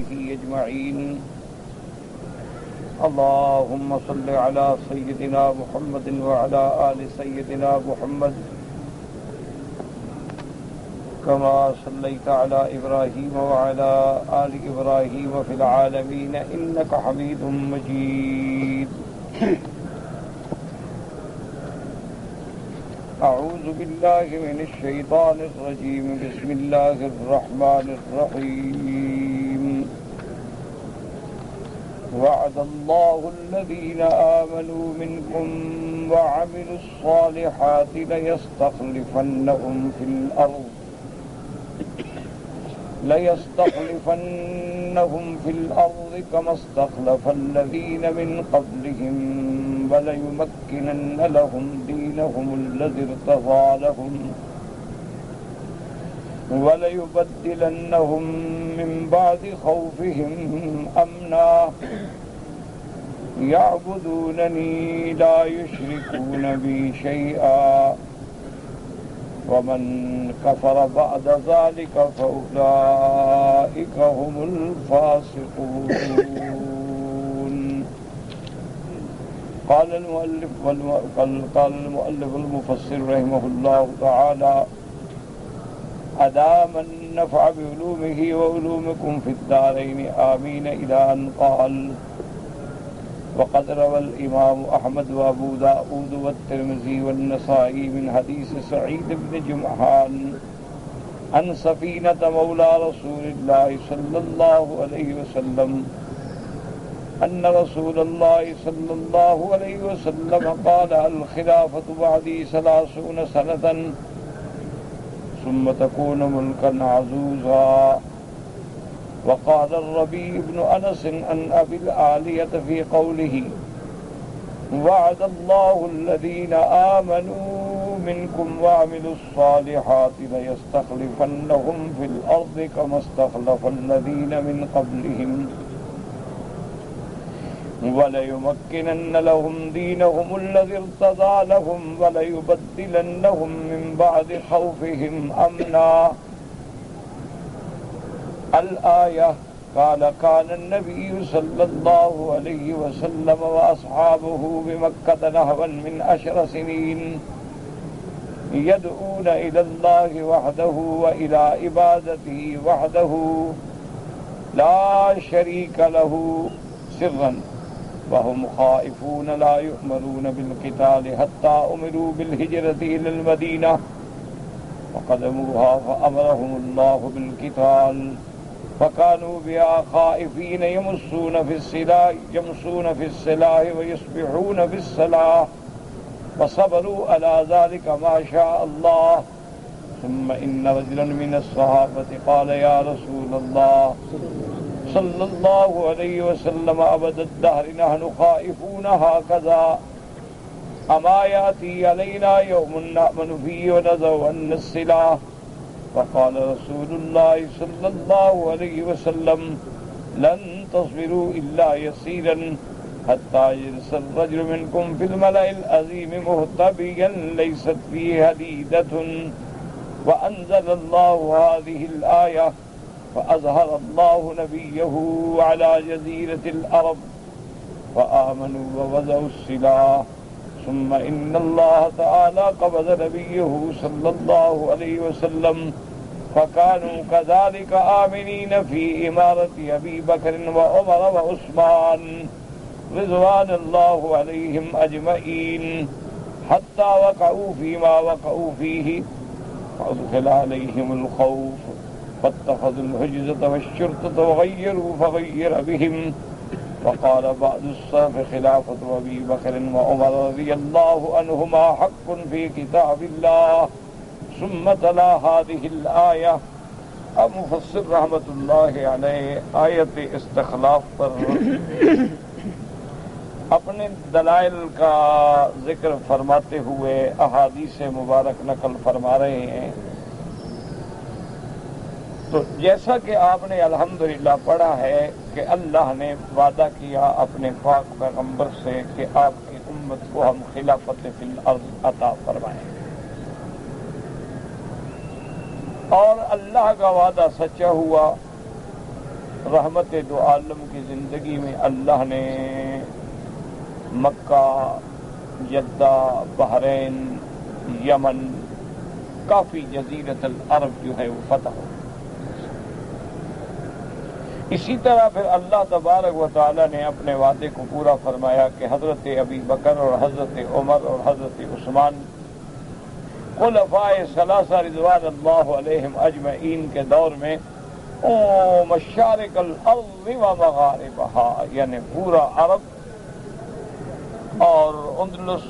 وصحبه أجمعين. اللهم صل على سيدنا محمد وعلى آل سيدنا محمد كما صليت على إبراهيم وعلى آل إبراهيم في العالمين إنك حميد مجيد. أعوذ بالله من الشيطان الرجيم. بسم الله الرحمن الرحيم. وعد الله الذين آمنوا منكم وعملوا الصالحات ليستخلفنهم في الأرض كما استخلف الذين من قبلهم وليمكنن لهم دينهم الذي ارتضى لهم وليبدلنهم من بعد خوفهم أمنا يعبدونني لا يشركون بي شيئا ومن كفر بعد ذلك فأولئك هم الفاسقون. قال المؤلف المفسر رحمه الله تعالى: أدام النفع بعلومه وعلومكم في الدارين آمين، إلى أن قال: وقد روى الإمام أحمد وأبو داود والترمذي والنسائي من حديث سعيد بن جمحان عن سفينة مولى رسول الله صلى الله عليه وسلم أن رسول الله صلى الله عليه وسلم قال: الخلافة بعدي 30 سنة ثم تكون ملكا عزوزا. وقال الربيع بن أنس عن أبي العالية في قوله: وعد الله الذين آمنوا منكم وعملوا الصالحات ليستخلفنهم في الأرض كما استخلف الذين من قبلهم وليمكنن لهم دينهم الذي ارتضى لهم وليبدلنهم من بعد خوفهم أمنا. الآية. قال: كان النبي صلى الله عليه وسلم وأصحابه بمكة نحوا من 10 سنين يدعون إلى الله وحده وإلى عبادته وحده لا شريك له سرا، وهم خائفون لا يؤمرون بالقتال حتى أمروا بالهجرة إلى المدينة وقدموها فأمرهم الله بالقتال فكانوا بها خائفين يمسون في السلاح ويصبحون بالسلاح وصبروا على ذلك ما شاء الله. ثم إن رجلا من الصحابة قال: يا رسول الله صلى الله عليه وسلم، أبد الدهر نحن خائفون هكذا، أما يأتي علينا يوم نأمن فيه ونذر عنا السلاح؟ فقال رسول الله صلى الله عليه وسلم: لن تصبروا إلا يسيرا حتى يجلس الرجل منكم في الملأ العظيم مهتبيا ليست فيه حديدة. وأنزل الله هذه الآية فأظهر الله نبيه على جزيرة العرب فآمنوا ووضعوا السلاح. ثم إن الله تعالى قبض نبيه صلى الله عليه وسلم فكانوا كذلك آمنين في إمارة أبي بكر وعمر وعثمان رضوان الله عليهم أجمعين حتى وقعوا فيما وقعوا فيه فأدخل عليهم الخوف فاتخذوا الحجزة والشرطة وغيروا فغير بهم. وقال بعض السلف: خلافة أبي بكر وعمر رضي الله عنهما حق في كتاب الله. ثم تلا هذه الآية. اب مفسر رحمۃ اللہ علیہ آیت استخلاف پر اپنے دلائل کا ذکر فرماتے ہوئے احادیث مبارک نقل فرما رہے ہیں. تو جیسا کہ آپ نے الحمدللہ پڑھا ہے کہ اللہ نے وعدہ کیا اپنے پاک پیغمبر سے کہ آپ کی امت کو ہم خلافت فی الارض عطا فرمائیں، اور اللہ کا وعدہ سچا ہوا. رحمت دو عالم کی زندگی میں اللہ نے مکہ، جدہ، بحرین، یمن، کافی جزیرۃ العرب جو ہے وہ فتح ہو۔ اسی طرح پھر اللہ تبارک و تعالی نے اپنے وعدے کو پورا فرمایا کہ حضرت ابی بکر اور حضرت عمر اور حضرت عثمان خلفاء ثلاثہ رضوان اللہ علیہم اجمعین کے دور میں مشارق الارض و مغاربہا، یعنی پورا عرب اور اندلس،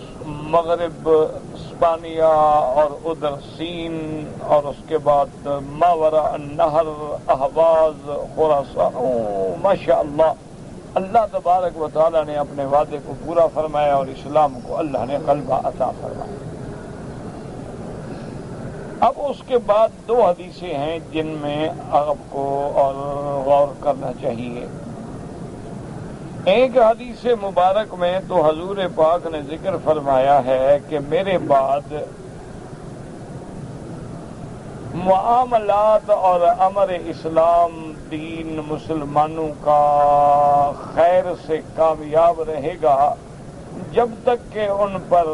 مغرب اسپانیہ اور ادھر سین، اور اس کے بعد ماوراء النہر، اہواز، خراسان، ماشاء اللہ اللہ تبارک و تعالی نے اپنے وعدے کو پورا فرمایا اور اسلام کو اللہ نے غلبہ عطا فرمایا۔ اب اس کے بعد دو حدیثیں ہیں جن میں آپ کو اور غور کرنا چاہیے۔ ایک حدیث مبارک میں تو حضور پاک نے ذکر فرمایا ہے کہ میرے بعد معاملات اور امر اسلام دین مسلمانوں کا خیر سے کامیاب رہے گا جب تک کہ ان پر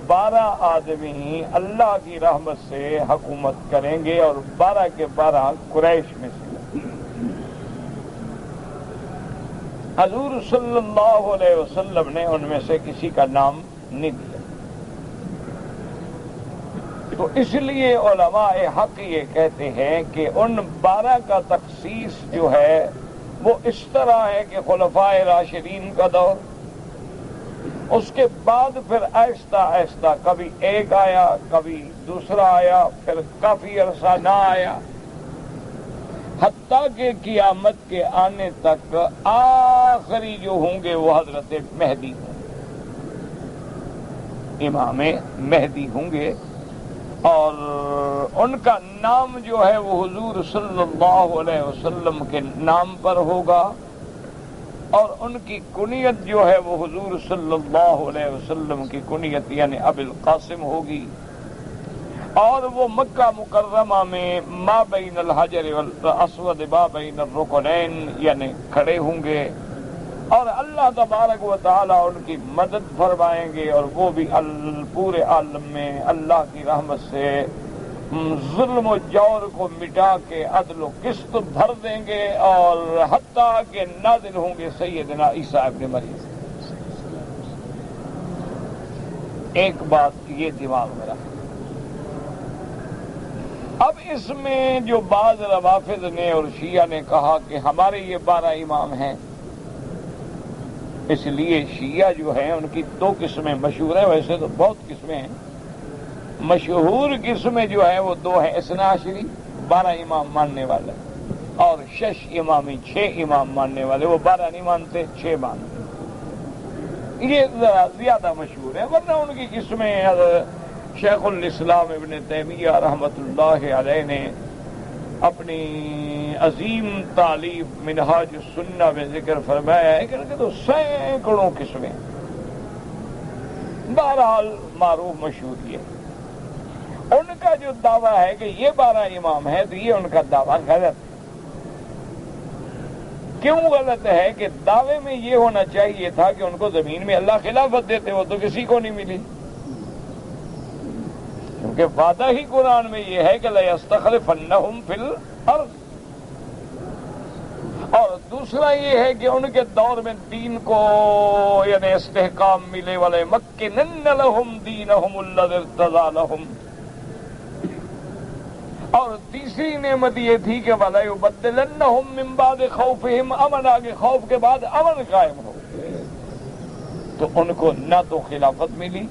12 آدمی اللہ کی رحمت سے حکومت کریں گے، اور 12 کے 12 قریش میں سے۔ حضور صلی اللہ علیہ وسلم نے ان میں سے کسی کا نام نہیں دیا، تو اس لیے علماء حق یہ کہتے ہیں کہ ان 12 کا تخصیص جو ہے وہ اس طرح ہے کہ خلفائے راشدین کا دور، اس کے بعد پھر آہستہ آہستہ کبھی ایک آیا، کبھی دوسرا آیا، پھر کافی عرصہ نہ آیا، حتیٰ کہ قیامت کے آنے تک آخری جو ہوں گے وہ حضرت مہدی ہوں گے، امام مہدی ہوں گے، اور ان کا نام جو ہے وہ حضور صلی اللہ علیہ وسلم کے نام پر ہوگا، اور ان کی کنیت جو ہے وہ حضور صلی اللہ علیہ وسلم کی کنیت یعنی ابو القاسم ہوگی، اور وہ مکہ مکرمہ میں ما بین الحجر والاسود ما بین الرکنین یعنی کھڑے ہوں گے، اور اللہ تبارک و تعالی ان کی مدد فرمائیں گے، اور وہ بھی پورے عالم میں اللہ کی رحمت سے ظلم و جور کو مٹا کے عدل و قسط بھر دیں گے، اور حتیٰ کہ نازل ہوں گے سیدنا عیسیٰ ابن مریم۔ ایک بات یہ دماغ میں رکھ، اب اس میں جو بعض روافض نے اور شیعہ نے کہا کہ ہمارے یہ 12 امام ہیں، اس لیے شیعہ جو ہیں ان کی 2 قسمیں مشہور ہیں، ویسے تو بہت قسمیں ہیں، مشہور قسمیں جو ہیں وہ 2 ہیں، اثنا عشری 12 امام ماننے والے، اور 6 امامی 6 امام ماننے والے، وہ 12 نہیں مانتے 6 مانتے، یہ ذرا زیادہ مشہور ہے، ورنہ ان کی قسمیں شیخ الاسلام ابن تیمیہ رحمۃ اللہ علیہ نے اپنی عظیم تعلیف منہاج السنہ میں ذکر فرمایا ہے کہ تو سینکڑوں قسمیں، بہرحال معروف مشہور یہ ان کا جو دعویٰ ہے کہ یہ 12 امام ہیں، تو یہ ان کا دعویٰ غلط ہے۔ کیوں غلط ہے؟ کہ دعوے میں یہ ہونا چاہیے تھا کہ ان کو زمین میں اللہ خلافت دیتے، وہ تو کسی کو نہیں ملی، کیونکہ وعدہ ہی قرآن میں یہ ہے کہ لَيَسْتَخْلِفَنَّهُمْ فِي الْأَرْضِ، اور دوسرا یہ ہے کہ ان کے دور میں دین کو یعنی استحکام ملے، وَلَيُمَكِّنَنَّ لَهُمْ دِينَهُمُ الَّذِي ارْتَضَىٰ لَهُمْ، اور تیسری نعمت یہ تھی کہ وَلَيُبَدِّلَنَّهُمْ مِن بَعْدِ خَوْفِهِمْ أَمْنًا، کہ خوف کے بعد امن قائم ہو، تو ان کو نہ تو خلافت ملی،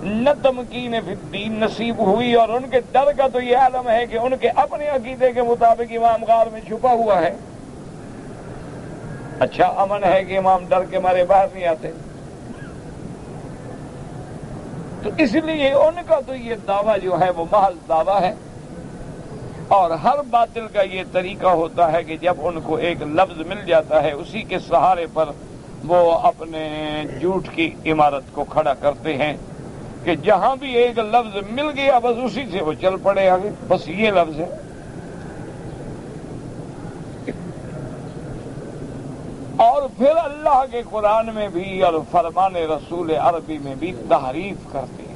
نہ تمکین فی الدین نصیب ہوئی، اور ان کے ڈر کا تو یہ عالم ہے کہ ان کے اپنے عقیدے کے مطابق امام غار میں چھپا ہوا ہے۔ اچھا امن ہے کہ امام ڈر کے مارے باہر نہیں آتے، تو اس لیے ان کا تو یہ دعویٰ جو ہے وہ محض دعویٰ ہے، اور ہر باطل کا یہ طریقہ ہوتا ہے کہ جب ان کو ایک لفظ مل جاتا ہے اسی کے سہارے پر وہ اپنے جھوٹ کی عمارت کو کھڑا کرتے ہیں، کہ جہاں بھی ایک لفظ مل گیا بس اسی سے وہ چل پڑے آگے، بس یہ لفظ ہے۔ اور پھر اللہ کے قرآن میں بھی اور فرمان رسول عربی میں بھی تحریف کرتے ہیں۔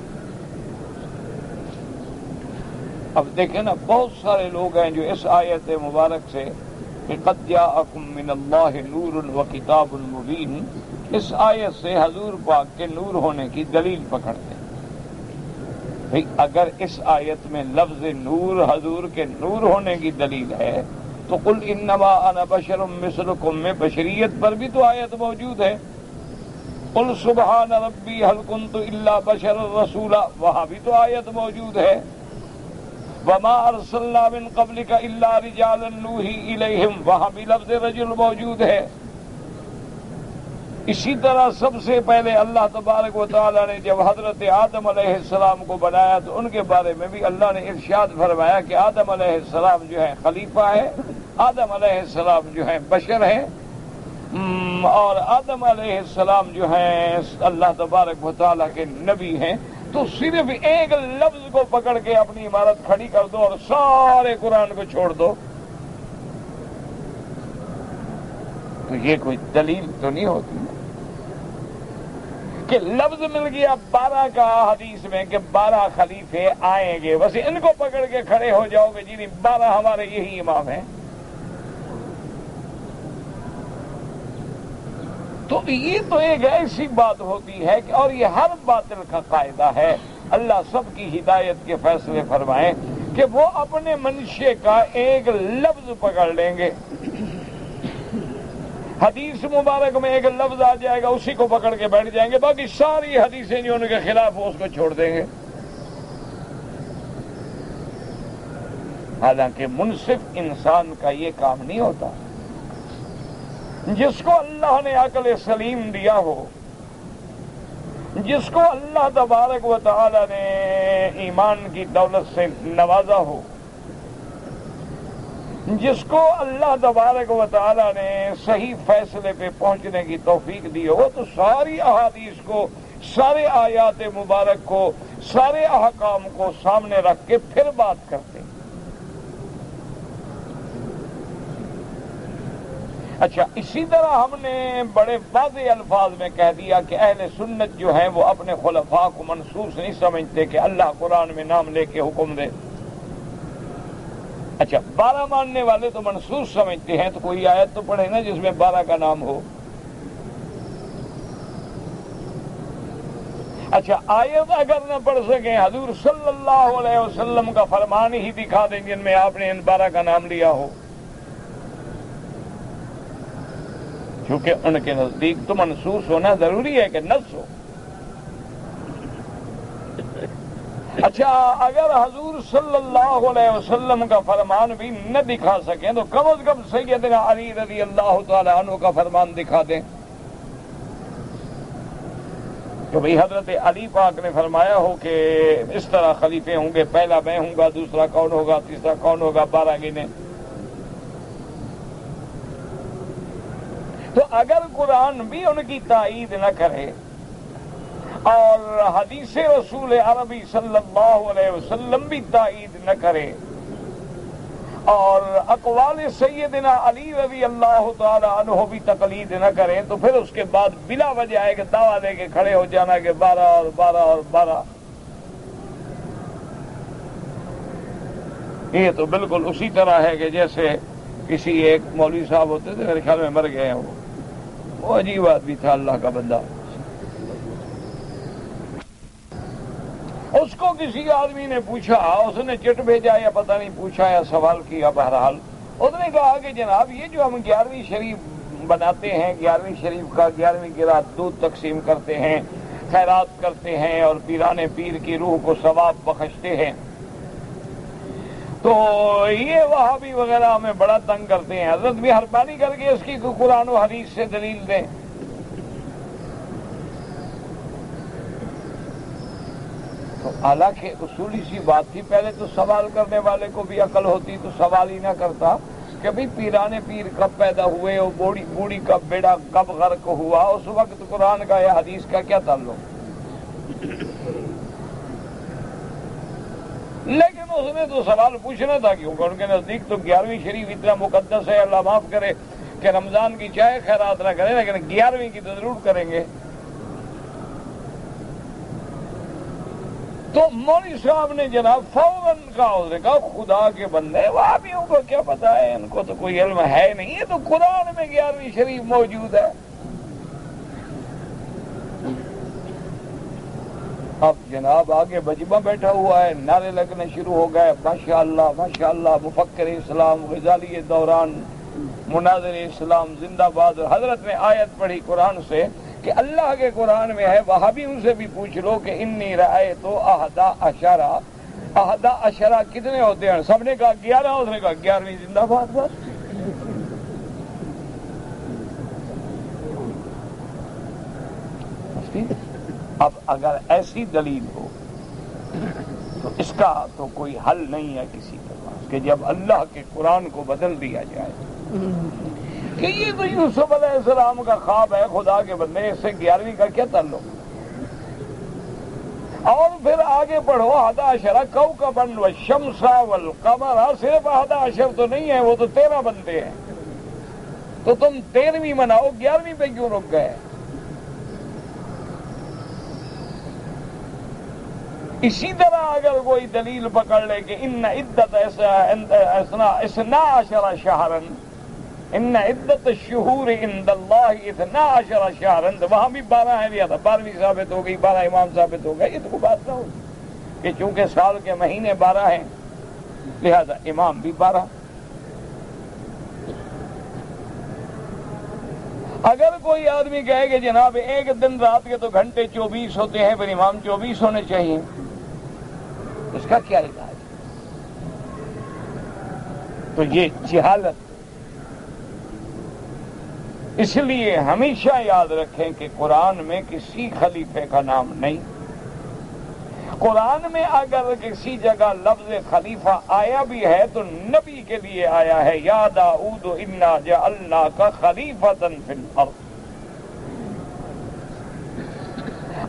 اب دیکھیں نا، بہت سارے لوگ ہیں جو اس آیت مبارک سے کہ قد جاءکم من اللہ نور و کتاب مبین، اس آیت سے حضور پاک کے نور ہونے کی دلیل پکڑتے ہیں۔ بھئی اگر اس آیت میں لفظ نور حضور کے نور ہونے کی دلیل ہے تو قل انما انا بشر مثلکم میں بشریت پر بھی تو آیت موجود ہے۔ قل سبحان ربی هل کنت الا بشر رسولا، وہاں بھی تو آیت موجود ہے۔ وما ارسلنا من قبلک الا رجالا نوحی الیہم، وہاں بھی لفظ رجل موجود ہے۔ اسی طرح سب سے پہلے اللہ تبارک و تعالی نے جب حضرت آدم علیہ السلام کو بنایا تو ان کے بارے میں بھی اللہ نے ارشاد فرمایا کہ آدم علیہ السلام جو ہے خلیفہ ہے، آدم علیہ السلام جو ہے بشر ہے، اور آدم علیہ السلام جو ہیں اللہ تبارک و تعالی کے نبی ہیں۔ تو صرف ایک لفظ کو پکڑ کے اپنی عمارت کھڑی کر دو اور سارے قرآن کو چھوڑ دو، تو یہ کوئی دلیل تو نہیں ہوتی کہ لفظ مل گیا 12 کا حدیث میں کہ 12 خلیفے آئیں گے، بس ان کو پکڑ کے کھڑے ہو جاؤ گے جی 12 ہمارے یہی امام ہیں۔ تو یہ تو ایک ایسی بات ہوتی ہے کہ، اور یہ ہر باطل کا قاعدہ ہے، اللہ سب کی ہدایت کے فیصلے فرمائیں کہ وہ اپنے منشے کا ایک لفظ پکڑ لیں گے۔ حدیث مبارک میں ایک لفظ آ جائے گا، اسی کو پکڑ کے بیٹھ جائیں گے، باقی ساری حدیثیں جو ان کے خلاف ہو اس کو چھوڑ دیں گے۔ حالانکہ منصف انسان کا یہ کام نہیں ہوتا۔ جس کو اللہ نے عقل سلیم دیا ہو، جس کو اللہ تبارک و تعالی نے ایمان کی دولت سے نوازا ہو، جس کو اللہ تبارک و تعالی نے صحیح فیصلے پہ پہنچنے کی توفیق دی ہو، تو ساری احادیث کو، سارے آیات مبارک کو، سارے احکام کو سامنے رکھ کے پھر بات کرتے ہیں۔ اچھا، اسی طرح ہم نے بڑے واضح الفاظ میں کہہ دیا کہ اہل سنت جو ہیں وہ اپنے خلفاء کو منسوخ نہیں سمجھتے کہ اللہ قرآن میں نام لے کے حکم دے۔ اچھا، 12 ماننے والے تو منسوخ سمجھتے ہیں، تو کوئی آیت تو پڑھے نا جس میں 12 کا نام ہو۔ اچھا، آیت اگر نہ پڑھ سکیں، حضور صلی اللہ علیہ وسلم کا فرمان ہی دکھا دیں جن میں آپ نے ان 12 کا نام لیا ہو، کیونکہ ان کے نزدیک تو منسوخ ہونا ضروری ہے کہ نص ہو۔ اچھا، اگر حضور صلی اللہ علیہ وسلم کا فرمان بھی نہ دکھا سکیں تو کم از کم سیدنا علی رضی اللہ تعالی عنہ کا فرمان دکھا دیں کہ بھئی حضرت علی پاک نے فرمایا ہو کہ اس طرح خلیفے ہوں گے، پہلا میں ہوں گا، دوسرا کون ہوگا، تیسرا کون ہوگا، 12 گنے۔ تو اگر قرآن بھی ان کی تائید نہ کرے اور حدیث رسول عربی صلی اللہ علیہ وسلم بھی تائید نہ کرے اور اقوال سیدنا علی رضی اللہ تعالی عنہ بھی تقلید نہ کریں، تو پھر اس کے بعد بلا وجہ ہے کہ دعویٰ لے کے کھڑے ہو جانا کہ 12 اور 12 اور 12۔ یہ تو بالکل اسی طرح ہے کہ جیسے کسی ایک مولوی صاحب ہوتے تھے، میرے خیال میں مر گئے ہیں، وہ عجیب آدمی تھا، اللہ کا بندہ۔ اس کو کسی آدمی نے پوچھا، اس نے چٹ بھیجا یا پتہ نہیں پوچھا یا سوال کیا، بہرحال اس نے کہا کہ جناب یہ جو ہم 11ویں شریف بناتے ہیں، 11ویں شریف کا 11ویں کی رات دودھ تقسیم کرتے ہیں، خیرات کرتے ہیں اور پیران پیر کی روح کو ثواب بخشتے ہیں، تو یہ وہابی وغیرہ ہمیں بڑا تنگ کرتے ہیں، حضرت بھی مہربانی کر کے اس کی قرآن و حدیث سے دلیل دیں۔ تو حالانکہ اصولی سی بات تھی، پہلے تو سوال کرنے والے کو بھی عقل ہوتی تو سوال ہی نہ کرتا کہ بھئی پیران پیر کب پیدا ہوئے اور بوڑھی کا بیڑا کب غرق ہوا، اس وقت قرآن کا یا حدیث کا کیا تعلق؟ لیکن اس نے تو سوال پوچھنا تھا، کیونکہ ان کے نزدیک تو 11ویں شریف اتنا مقدس ہے، اللہ معاف کرے کہ رمضان کی چائے خیرات نہ کریں لیکن 11ویں کی تو ضرور کریں گے. تو مولوی صاحب نے جناب فوراً کہا خدا کے بندے وہابیوں کو کیا پتا ہے، ان کو تو کوئی علم ہے نہیں، یہ تو قرآن میں 11ویں شریف موجود ہے. اب جناب آگے بجبہ بیٹھا ہوا ہے، نعرے لگنے شروع ہو گئے، ماشاءاللہ ماشاءاللہ، مفکر اسلام، غزالی دوران، مناظر اسلام زندہ باد. حضرت نے آیت پڑھی قرآن سے کہ اللہ کے قرآن میں ہے، وہابیوں سے بھی پوچھ لو کہ انی رأیت احدا عشرہ کتنے ہوتے ہیں؟ سب نے کہا 11. اس نے کہا 11ویں زندہ باد. بس اب اگر ایسی دلیل ہو تو اس کا تو کوئی حل نہیں ہے کسی کے پاس کہ جب اللہ کے قرآن کو بدل دیا جائے کہ یہ تو یوسف علیہ السلام کا خواب ہے، خدا کے بندے اس سے 11ویں کا کیا تعلق. اور پھر آگے پڑھو 11 کوكبا والشمس والقمر، صرف 11 تو نہیں ہے، وہ تو 13 بنتے ہیں. تو تم 13ویں مناؤ، 11ویں پہ کیوں رک گئے؟ اسی طرح اگر کوئی دلیل پکڑ لے کہ ان عدت 12 شہرا، ان عدت الشہور عند اللہ 12 شہرا، تو وہاں بھی 12 ہے لیا تھا، 12ویں ثابت ہو گئی، 12 امام ثابت ہو گئے. یہ تو کوئی بات نہ ہوگی کہ چونکہ سال کے مہینے 12 ہیں لہذا امام بھی 12. اگر کوئی آدمی کہے کہ جناب ایک دن رات کے تو گھنٹے 24 ہوتے ہیں، پھر امام 24 ہونے چاہیے، اس کا کیا علاج؟ تو یہ جہالت. اس لیے ہمیشہ یاد رکھیں کہ قرآن میں کسی خلیفے کا نام نہیں. قرآن میں اگر کسی جگہ لفظ خلیفہ آیا بھی ہے تو نبی کے لیے آیا ہے، یا داؤد انا جعلناک خلیفۃ فی الارض.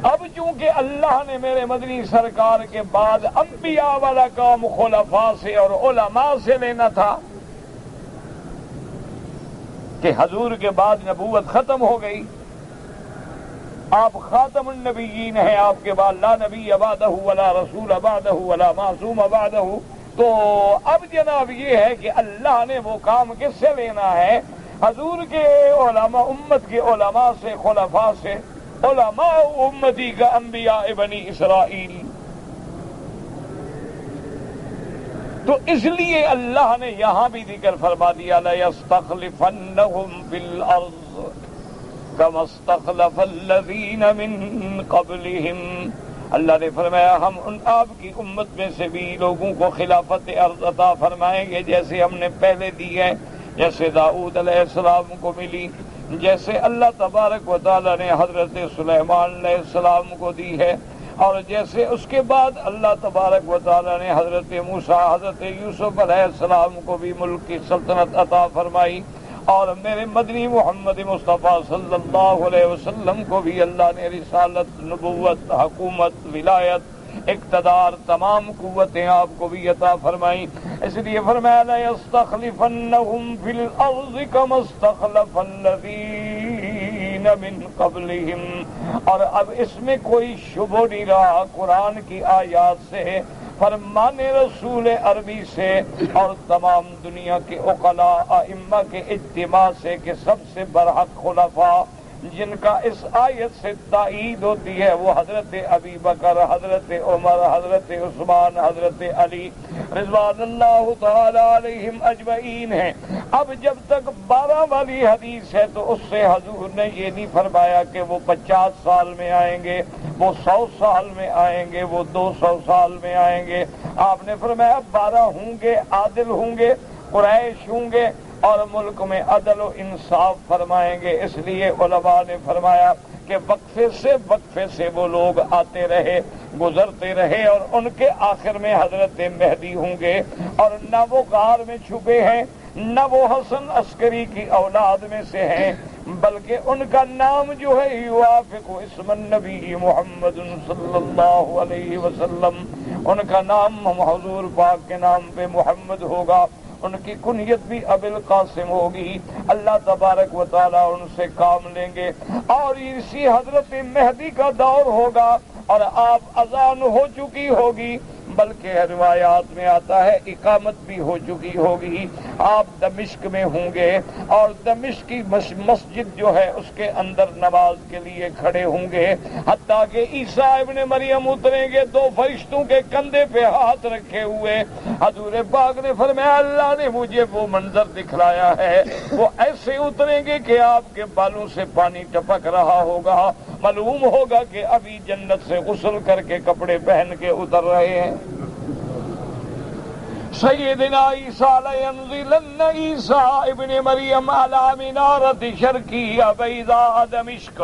اب چونکہ اللہ نے میرے مدنی سرکار کے بعد انبیاء والا کام خلفاء سے اور علماء سے لینا تھا کہ حضور کے بعد نبوت ختم ہو گئی، آپ خاتم النبیین ہیں، آپ کے بعد لا نبی بعدہ ولا رسول بعدہ ولا معصوم بعدہ. تو اب جناب یہ ہے کہ اللہ نے وہ کام کس سے لینا ہے؟ حضور کے علماء، امت کے علماء سے، خلفاء سے. علماء امتی کا انبیاء بنی اسرائیل. تو اس لیے اللہ نے یہاں بھی ذکر فرما دیا لَيَسْتَخْلِفَنَّهُمْ فِي الْأَرْضِ كَمَا اسْتَخْلَفَ الَّذِينَ مِن قَبْلِهِمْ. اللہ نے فرمایا ہم آپ کی امت میں سے بھی لوگوں کو خلافت ارض عطا فرمائیں گے جیسے ہم نے پہلے دی ہے، جیسے داؤد علیہ السلام کو ملی، جیسے اللہ تبارک و تعالی نے حضرت سلیمان علیہ السلام کو دی ہے، اور جیسے اس کے بعد اللہ تبارک و تعالی نے حضرت موسیٰ، حضرت یوسف علیہ السلام کو بھی ملک کی سلطنت عطا فرمائی، اور میرے مدنی محمد مصطفیٰ صلی اللہ علیہ وسلم کو بھی اللہ نے رسالت، نبوت، حکومت، ولایت، اقتدار، تمام قوتیں آپ کو بھی عطا فرمائیں. اس لیے فرمایا لَيَسْتَخْلِفَنَّهُمْ فِي الْأَرْضِ كَمَا اسْتَخْلَفَ الَّذِينَ مِن قَبْلِهِمْ. اور اب اس میں کوئی شبہ نہیں رہا قرآن کی آیات سے، فرمان رسول عربی سے اور تمام دنیا کے عقلاء ائمہ کے اجتماع سے کہ سب سے برحق خلفاء جن کا اس آیت سے تائید ہوتی ہے وہ حضرت ابی بکر، حضرت عمر، حضرت عثمان، حضرت علی رضوان اللہ تعالی علیہم اجمعین ہیں. اب جب تک 12 والی حدیث ہے تو اس سے حضور نے یہ نہیں فرمایا کہ وہ 50 سال میں آئیں گے، وہ 100 سال میں آئیں گے، وہ 200 سال میں آئیں گے. آپ نے فرمایا 12 ہوں گے، عادل ہوں گے، قریش ہوں گے اور ملک میں عدل و انصاف فرمائیں گے. اس لیے علماء نے فرمایا کہ وقفے سے وہ لوگ آتے رہے، گزرتے رہے، اور ان کے آخر میں حضرت مہدی ہوں گے. اور نہ وہ غار میں چھپے ہیں، نہ وہ حسن عسکری کی اولاد میں سے ہیں، بلکہ ان کا نام جو ہے یوافق اسم النبی محمد صلی اللہ علیہ وسلم، ان کا نام حضور پاک کے نام پہ محمد ہوگا. ان کی کنیت بھی ابو القاسم ہوگی، اللہ تبارک و تعالیٰ ان سے کام لیں گے، اور اسی حضرت مہدی کا دور ہوگا اور آپ اذان ہو چکی ہوگی، بلکہ روایات میں آتا ہے اقامت بھی ہو چکی ہوگی، آپ دمشق میں ہوں گے اور دمشق کی مسجد جو ہے اس کے اندر نماز کے لیے کھڑے ہوں گے، حتیٰ کہ عیسیٰ ابن مریم اتریں گے دو فرشتوں کے کندھے پہ ہاتھ رکھے ہوئے۔ حضور پاک نے فرمایا اللہ نے مجھے وہ منظر دکھلایا ہے، وہ ایسے اتریں گے کہ آپ کے بالوں سے پانی ٹپک رہا ہوگا، معلوم ہوگا کہ ابھی جنت سے غسل کر کے کپڑے پہن کے اتر رہے ہیں۔ سیدنا عیسیٰ لینزلن عیسیٰ ابن مریم علی منارۃ شرقیہ بیضاء دمشق،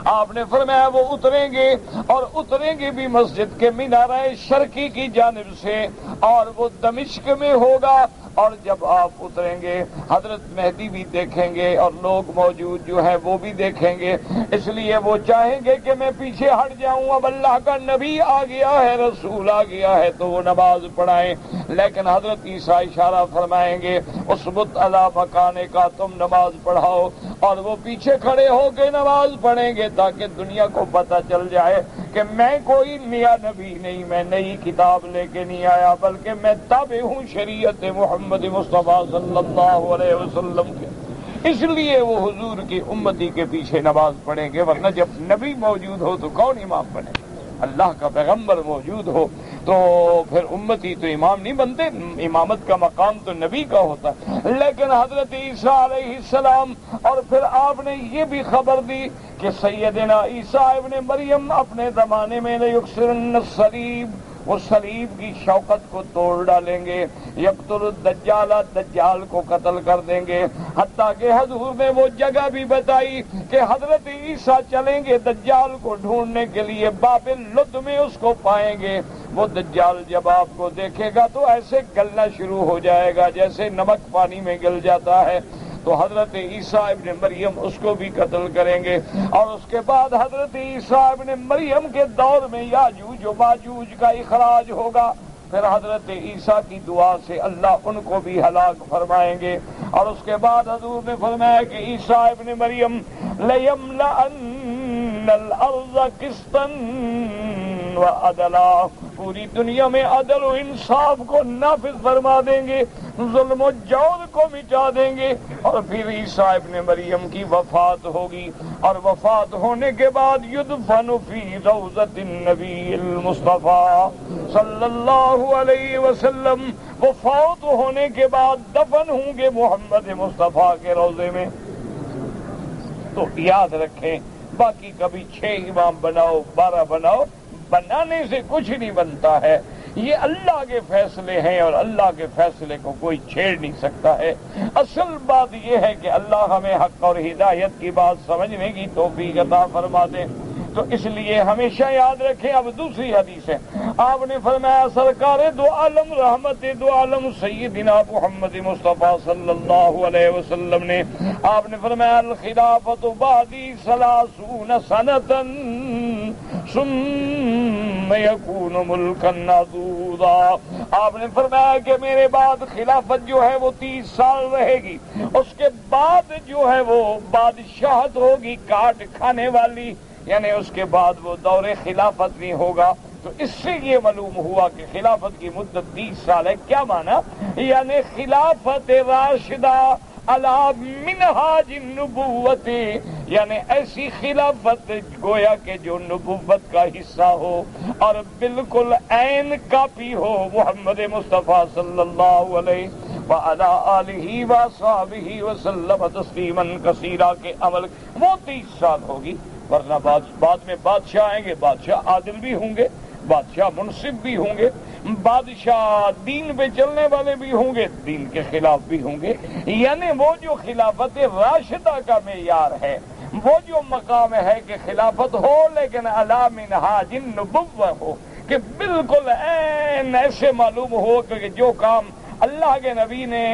آپ نے فرمایا وہ اتریں گے اور اتریں گے بھی مسجد کے مینارہ شرقی کی جانب سے، اور وہ دمشق میں ہوگا، اور جب آپ اتریں گے حضرت مہدی بھی دیکھیں گے اور لوگ موجود جو ہیں وہ بھی دیکھیں گے، اس لیے وہ چاہیں گے کہ میں پیچھے ہٹ جاؤں، اب اللہ کا نبی آ گیا ہے، رسول آ گیا ہے تو وہ نماز پڑھائیں، لیکن حضرت عیسیٰ اشارہ فرمائیں گے اسبت علی مکانے کا، تم نماز پڑھاؤ، اور وہ پیچھے کھڑے ہو کے نماز پڑھیں گے تاکہ دنیا کو پتہ چل جائے کہ میں کوئی نیا نبی نہیں، میں نئی کتاب لے کے نہیں آیا، بلکہ میں تابع ہوں شریعت محمد مصطفیٰ صلی اللہ علیہ وسلم کے، اس لیے وہ حضور کی امتی کے پیچھے نماز پڑھیں گے، ورنہ جب نبی موجود ہو تو کون امام بنے؟ اللہ کا پیغمبر موجود ہو تو پھر امتی تو امام نہیں بنتے، امامت کا مقام تو نبی کا ہوتا ہے۔ لیکن حضرت عیسیٰ علیہ السلام، اور پھر آپ نے یہ بھی خبر دی کہ سیدنا عیسیٰ ابن مریم اپنے زمانے میں لیکسرن الصلیب، وہ صلیب کی شوکت کو توڑ ڈالیں گے، یقتل الدجال، دجال کو قتل کر دیں گے، حتیٰ کہ حضور نے وہ جگہ بھی بتائی کہ حضرت عیسیٰ چلیں گے دجال کو ڈھونڈنے کے لیے، باب لد میں اس کو پائیں گے، وہ دجال جب آپ کو دیکھے گا تو ایسے گلنا شروع ہو جائے گا جیسے نمک پانی میں گل جاتا ہے، تو حضرت عیسیٰ ابن مریم اس کو بھی قتل کریں گے، اور اس کے بعد حضرت عیسیٰ ابن مریم کے دور میں یاجوج و ماجوج کا اخراج ہوگا، پھر حضرت عیسیٰ کی دعا سے اللہ ان کو بھی ہلاک فرمائیں گے، اور اس کے بعد حضور نے فرمایا کہ عیسیٰ ابن مریم لَيَمْلَأَنَّ الْأَرْضَ قِسْطًا وَعَدْلًا، پوری دنیا میں عدل و انصاف کو نافذ فرما دیں گے، ظلم و جور کو مٹا دیں گے، اور پھر عیسیٰ ابن مریم کی وفات ہوگی، اور وفات ہونے کے بعد یدفن فی روضۃ النبی المصطفیٰ صلی اللہ علیہ وسلم، وفات ہونے کے بعد دفن ہوں گے محمد مصطفیٰ کے روضے میں۔ تو یاد رکھیں، باقی کبھی 6 امام بناؤ 12 بناؤ، بنانے سے کچھ نہیں بنتا ہے، یہ اللہ کے فیصلے ہیں اور اللہ کے فیصلے کو کوئی چھیڑ نہیں سکتا ہے۔ اصل بات یہ ہے کہ اللہ ہمیں حق اور ہدایت کی بات سمجھنے کی توفیق عطا فرما دے، تو اس لیے ہمیشہ یاد رکھیں۔ اب دوسری حدیث ہے، آپ نے فرمایا سرکار دو عالم رحمت دو عالم سیدنا محمد مصطفیٰ صلی اللہ علیہ وسلم نے، آپ نے فرمایا الخلافۃ بعدی 30 سنۃ ثم یکون ملکا نضودا، آپ نے فرمایا کہ میرے بعد خلافت جو ہے وہ 30 سال رہے گی، اس کے بعد جو ہے وہ بادشاہت ہوگی کاٹ کھانے والی، یعنی اس کے بعد وہ دور خلافت نہیں ہوگا۔ تو اس سے یہ معلوم ہوا کہ خلافت کی مدت 30 سال ہے۔ کیا معنی؟ یعنی خلافت راشدہ علی منہاج النبوت، یعنی ایسی خلافت گویا کہ جو نبوت کا حصہ ہو اور بالکل عین کاپی ہو محمد مصطفیٰ صلی اللہ علیہ وعلی آلہ وصحبہ وسلم تسلیما کثیرا کے عمل، وہ 30 سال ہوگی، ورنہ بعد میں بادشاہ آئیں گے، بادشاہ عادل بھی ہوں گے، بادشاہ منصف بھی ہوں گے، بادشاہ دین پہ چلنے والے بھی ہوں گے، دین کے خلاف بھی ہوں گے، یعنی وہ جو خلافت راشدہ کا معیار ہے، وہ جو مقام ہے کہ خلافت ہو لیکن علی منہاج النبوہ ہو، کہ بالکل عین ایسے معلوم ہو کہ جو کام اللہ کے نبی نے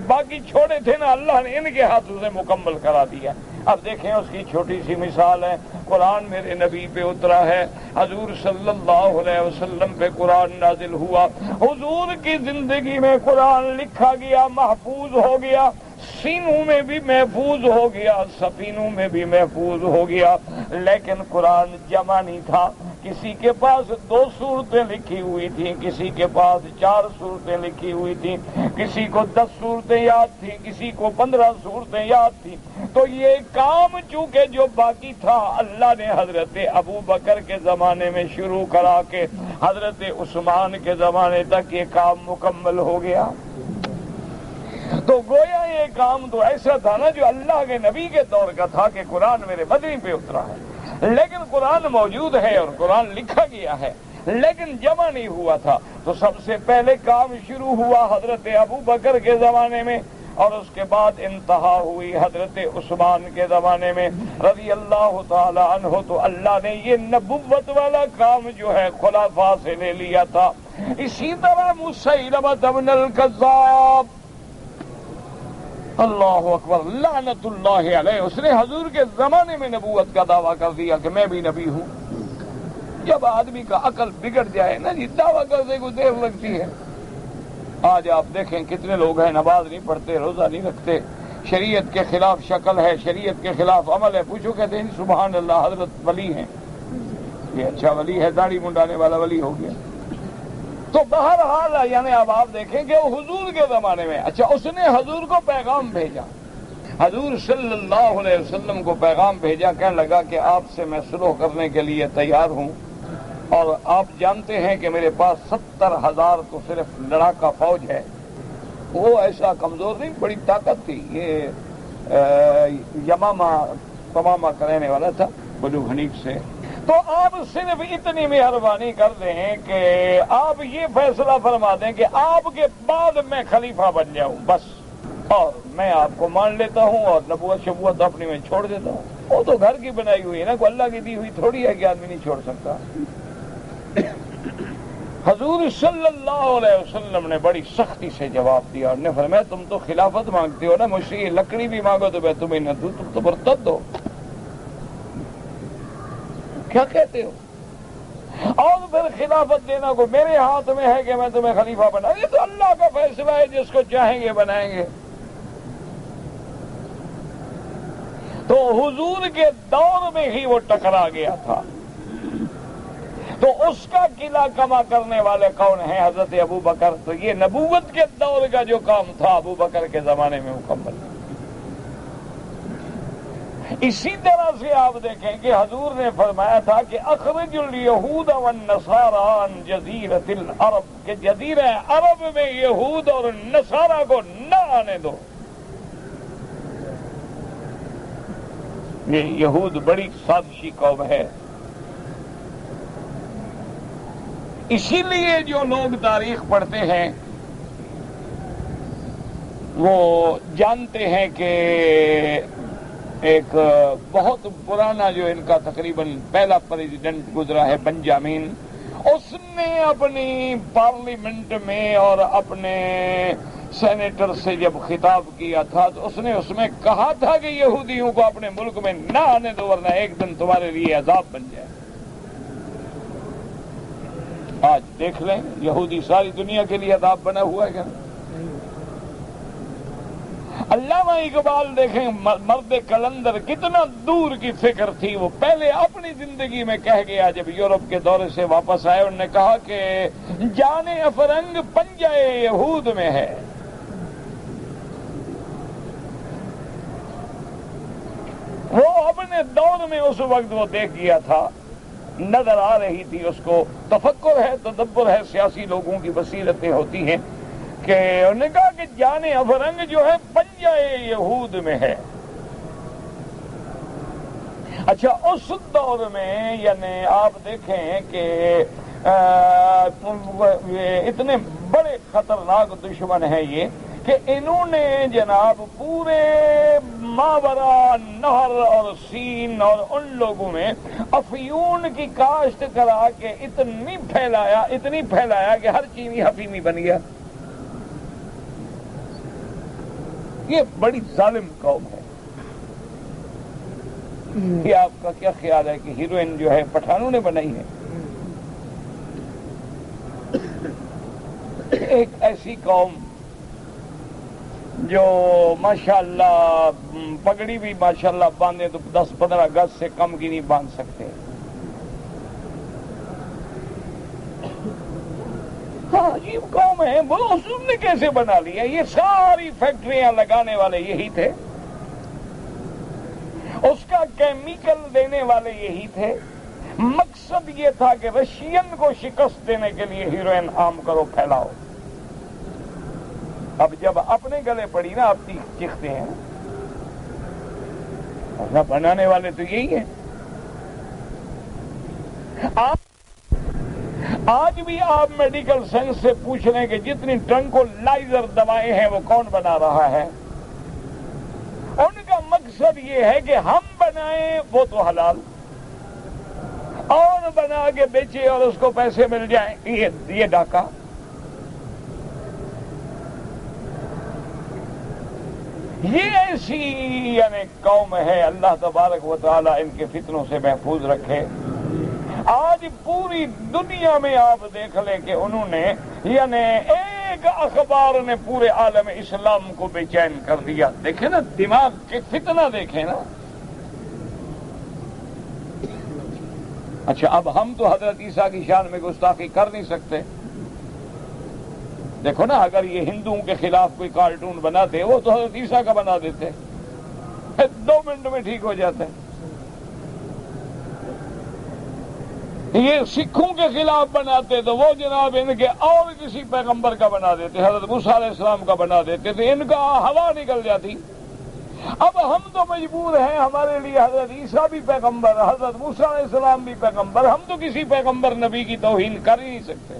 باقی چھوڑے تھے نا، اللہ نے ان کے ہاتھوں سے مکمل کرا دیا۔ اب دیکھیں اس کی چھوٹی سی مثال ہے، قرآن میرے نبی پہ اترا ہے، حضور صلی اللہ علیہ وسلم پہ قرآن نازل ہوا، حضور کی زندگی میں قرآن لکھا گیا، محفوظ ہو گیا، سینوں میں بھی محفوظ ہو گیا، سفینوں میں بھی محفوظ ہو گیا، لیکن قرآن جمع نہیں تھا۔ کسی کے پاس 2 سورتیں لکھی ہوئی تھیں، کسی کے پاس 4 سورتیں لکھی ہوئی تھیں، کسی کو 10 سورتیں یاد تھیں، کسی کو 15 سورتیں یاد تھیں۔ تو یہ کام چونکہ جو باقی تھا اللہ نے حضرت ابو بکر کے زمانے میں شروع کرا کے حضرت عثمان کے زمانے تک یہ کام مکمل ہو گیا۔ تو گویا یہ کام تو ایسا تھا نا جو اللہ کے نبی کے دور کا تھا کہ قرآن میرے مدنی پہ اترا ہے، لیکن قرآن موجود ہے اور قرآن لکھا گیا ہے، لیکن جمع نہیں ہوا تھا۔ تو سب سے پہلے کام شروع ہوا حضرت ابو بکر کے زمانے میں، اور اس کے بعد انتہا ہوئی حضرت عثمان کے زمانے میں رضی اللہ تعالی عنہ۔ تو اللہ نے یہ نبوت والا کام جو ہے خلفاء سے لے لیا تھا۔ اسی طرح مسیلمہ ابن الکذاب، اللہ اکبر، لعنت اللہ علیہ، اس نے حضور کے زمانے میں نبوت کا دعویٰ کر دیا کہ میں بھی نبی ہوں۔ جب آدمی کا عقل بگڑ جائے نا جی، دعویٰ کرنے کو دیر لگتی ہے۔ آج آپ دیکھیں کتنے لوگ ہیں نماز نہیں پڑھتے، روزہ نہیں رکھتے، شریعت کے خلاف شکل ہے، شریعت کے خلاف عمل ہے، پوچھو کہتے ہیں سبحان اللہ حضرت ولی ہیں، یہ اچھا ولی ہے، داڑھی منڈانے والا ولی ہو گیا۔ تو بہرحال یعنی اب آپ دیکھیں کہ وہ حضور کے زمانے میں، اچھا اس نے حضور کو پیغام بھیجا، حضور صلی اللہ علیہ وسلم کو پیغام بھیجا، کہنے لگا کہ آپ سے میں صلح کرنے کے لیے تیار ہوں، اور آپ جانتے ہیں کہ میرے پاس 70,000 تو صرف لڑاکا فوج ہے۔ وہ ایسا کمزور نہیں، بڑی طاقت تھی، یہ یمامہ کرانے والا تھا بنو حنیف سے۔ تو آپ صرف اتنی مہربانی کر دیں کہ آپ یہ فیصلہ فرما دیں کہ آپ کے بعد میں خلیفہ بن جاؤں بس، اور میں آپ کو مان لیتا ہوں اور نبوت شبوت اپنی میں چھوڑ دیتا ہوں۔ وہ تو گھر کی بنائی ہوئی ہے نا، کوئی اللہ کی دی ہوئی تھوڑی ہے کہ آدمی نہیں چھوڑ سکتا۔ حضور صلی اللہ علیہ وسلم نے بڑی سختی سے جواب دیا اور نے فرمایا تم تو خلافت مانگتے ہو نا، مجھ سے یہ لکڑی بھی مانگو تو میں تمہیں نہ دوں، تم تو مرتد ہو، کیا کہتے ہو؟ اور پھر خلافت دینا کو میرے ہاتھ میں ہے کہ میں تمہیں خلیفہ بنا، یہ تو اللہ کا فیصلہ ہے، جس کو چاہیں گے بنائیں گے۔ تو حضور کے دور میں ہی وہ ٹکرا گیا تھا۔ تو اس کا قلعہ کما کرنے والے کون ہیں؟ حضرت ابو بکر۔ تو یہ نبوت کے دور کا جو کام تھا ابو بکر کے زمانے میں مکمل۔ اسی طرح سے آپ دیکھیں کہ حضور نے فرمایا تھا کہ اخرج الیہود والنصارى عن جزیرۃ العرب، کہ جزیرہ عرب میں یہود اور نصارہ کو نہ آنے دو۔ یہ یہود بڑی سازشی قوم ہے، اسی لیے جو لوگ تاریخ پڑھتے ہیں وہ جانتے ہیں کہ ایک بہت پرانا جو ان کا تقریباً پہلا پریزیڈنٹ گزرا ہے بنجامین، اس نے اپنی پارلیمنٹ میں اور اپنے سینیٹر سے جب خطاب کیا تھا تو اس نے اس میں کہا تھا کہ یہودیوں کو اپنے ملک میں نہ آنے دو ورنہ ایک دن تمہارے لیے عذاب بن جائے۔ آج دیکھ لیں یہودی ساری دنیا کے لیے عذاب بنا ہوا ہے کیا؟ علامہ اقبال دیکھیں مرد کلندر کتنا دور کی فکر تھی، وہ پہلے اپنی زندگی میں کہہ گیا جب یورپ کے دورے سے واپس آئے، انہوں نے کہا کہ جان افرنگ پنجہ یہود میں ہے۔ وہ اپنے دور میں اس وقت وہ دیکھ گیا تھا، نظر آ رہی تھی اس کو، تفکر ہے، تدبر ہے، سیاسی لوگوں کی بصیرتیں ہوتی ہیں، کہ انہوں نے کہا کہ جان افرنگ جو ہے پنجہ یہود میں ہے۔ اچھا اس دور میں یعنی آپ دیکھیں کہ اتنے بڑے خطرناک دشمن ہیں یہ کہ انہوں نے جناب پورے ماورا نہر اور سین اور ان لوگوں میں افیون کی کاشت کرا کے اتنی پھیلایا کہ ہر چینی حفیمی بن گیا۔ یہ بڑی ظالم قوم ہے، یہ آپ کا کیا خیال ہے کہ ہیروئن جو ہے پٹھانوں نے بنائی ہے؟ ایک ایسی قوم جو ماشاءاللہ پگڑی بھی ماشاءاللہ باندھے تو 10-15 گز سے کم کی نہیں باندھ سکتے. ہاں عجیب قوم ہے. وہ حضور نے کیسے بنا لیا؟ یہ ساری فیکٹریاں لگانے والے یہی تھے، اس کا کیمیکل دینے والے یہی تھے. مقصد یہ تھا کہ رشین کو شکست دینے کے لیے ہیروئن عام کرو، پھیلاؤ. اب جب اپنے گلے پڑی نا آپ چیختے ہیں. ورنہ بنانے والے تو یہی ہیں. آج بھی آپ میڈیکل سائنس سے پوچھ رہے ہیں کہ جتنی ٹرنکولائزر دوائیں ہیں وہ کون بنا رہا ہے؟ ان کا مقصد یہ ہے کہ ہم بنائیں وہ تو حلال، اور بنا کے بیچے اور اس کو پیسے مل جائیں یہ ڈاکہ. یہ ایسی یعنی قوم ہے، اللہ تبارک و تعالی ان کے فتنوں سے محفوظ رکھے. آج پوری دنیا میں آپ دیکھ لیں کہ انہوں نے یعنی ایک اخبار نے پورے عالم اسلام کو بے چین کر دیا. دیکھیں نا دماغ کے فتنہ دیکھیں نا. اچھا اب ہم تو حضرت عیسیٰ کی شان میں گستاخی کر نہیں سکتے. دیکھو نا اگر یہ ہندوؤں کے خلاف کوئی کارٹون بناتے وہ تو حضرت عیسیٰ کا بنا دیتے، 2 منٹ میں ٹھیک ہو جاتا ہے. یہ سکھوں کے خلاف بناتے تو وہ جناب ان کے اور کسی پیغمبر کا بنا دیتے، حضرت موسیٰ علیہ السلام کا بنا دیتے تو ان کا ہوا نکل جاتی. اب ہم تو مجبور ہیں، ہمارے لیے حضرت عیسیٰ بھی پیغمبر، حضرت موسیٰ علیہ السلام بھی پیغمبر. ہم تو کسی پیغمبر نبی کی توہین کر ہی نہیں سکتے،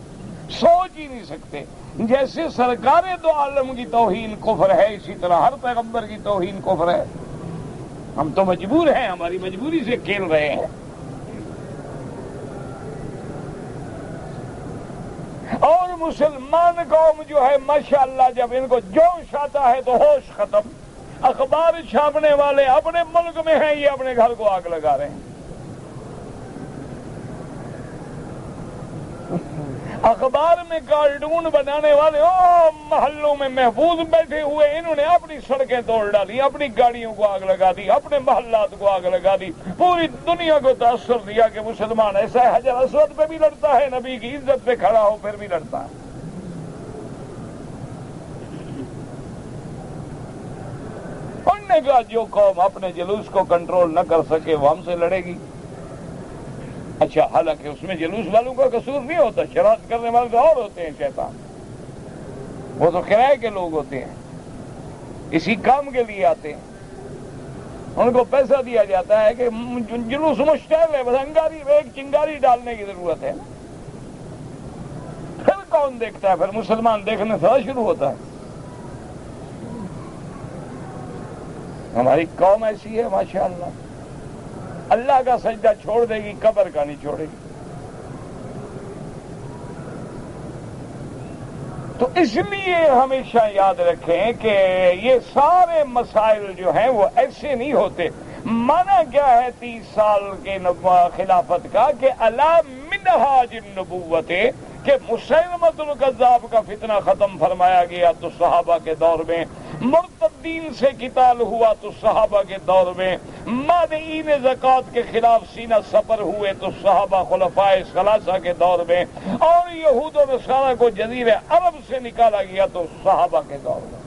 سوچ ہی نہیں سکتے. جیسے سرکار دو عالم کی توہین کفر ہے، اسی طرح ہر پیغمبر کی توہین کفر ہے. ہم تو مجبور ہیں، ہماری مجبوری سے کھیل رہے ہیں. اور مسلمان قوم جو ہے ماشاءاللہ جب ان کو جوش آتا ہے تو ہوش ختم. اخبار چھاپنے والے اپنے ملک میں ہیں، یہ اپنے گھر کو آگ لگا رہے ہیں. اخبار میں کارٹون بنانے والے محلوں میں محفوظ بیٹھے ہوئے، انہوں نے اپنی سڑکیں توڑ ڈالی، اپنی گاڑیوں کو آگ لگا دی، اپنے محلات کو آگ لگا دی. پوری دنیا کو تاثر دیا کہ مسلمان ایسا ہے، حجر اسود پہ بھی لڑتا ہے، نبی کی عزت پہ کھڑا ہو پھر بھی لڑتا ہے. انہوں نے کہا جو قوم اپنے جلوس کو کنٹرول نہ کر سکے وہ ہم سے لڑے گی. اچھا حالانکہ اس میں جلوس والوں کا قصور نہیں ہوتا، شرارت کرنے والے تو اور ہوتے ہیں شیطان، وہ تو کرائے کے لوگ ہوتے ہیں، اسی کام کے لیے آتے ہیں. ان کو پیسہ دیا جاتا ہے کہ جلوس مشتعل ہے، بس انگاری ایک چنگاری ڈالنے کی ضرورت ہے. پھر کون دیکھتا ہے؟ پھر مسلمان دیکھنے سے شروع ہوتا ہے. ہماری قوم ایسی ہے ماشاءاللہ، اللہ کا سجدہ چھوڑ دے گی، قبر کا نہیں چھوڑے گی. تو اس لیے ہمیشہ یاد رکھیں کہ یہ سارے مسائل جو ہیں وہ ایسے نہیں ہوتے. مانا کیا ہے 30 سال کے خلافت کا کہ الا منہاج النبوت، کہ مسیلمۃ الکذاب کا فتنہ ختم فرمایا گیا تو صحابہ کے دور میں، مرتدین سے قتال ہوا تو صحابہ کے دور میں، مانعین زکوٰۃ کے خلاف سینہ سپر ہوئے تو صحابہ خلفائے ثلاثہ کے دور میں، اور یہود و نصارہ کو جزیرہ عرب سے نکالا گیا تو صحابہ کے دور میں.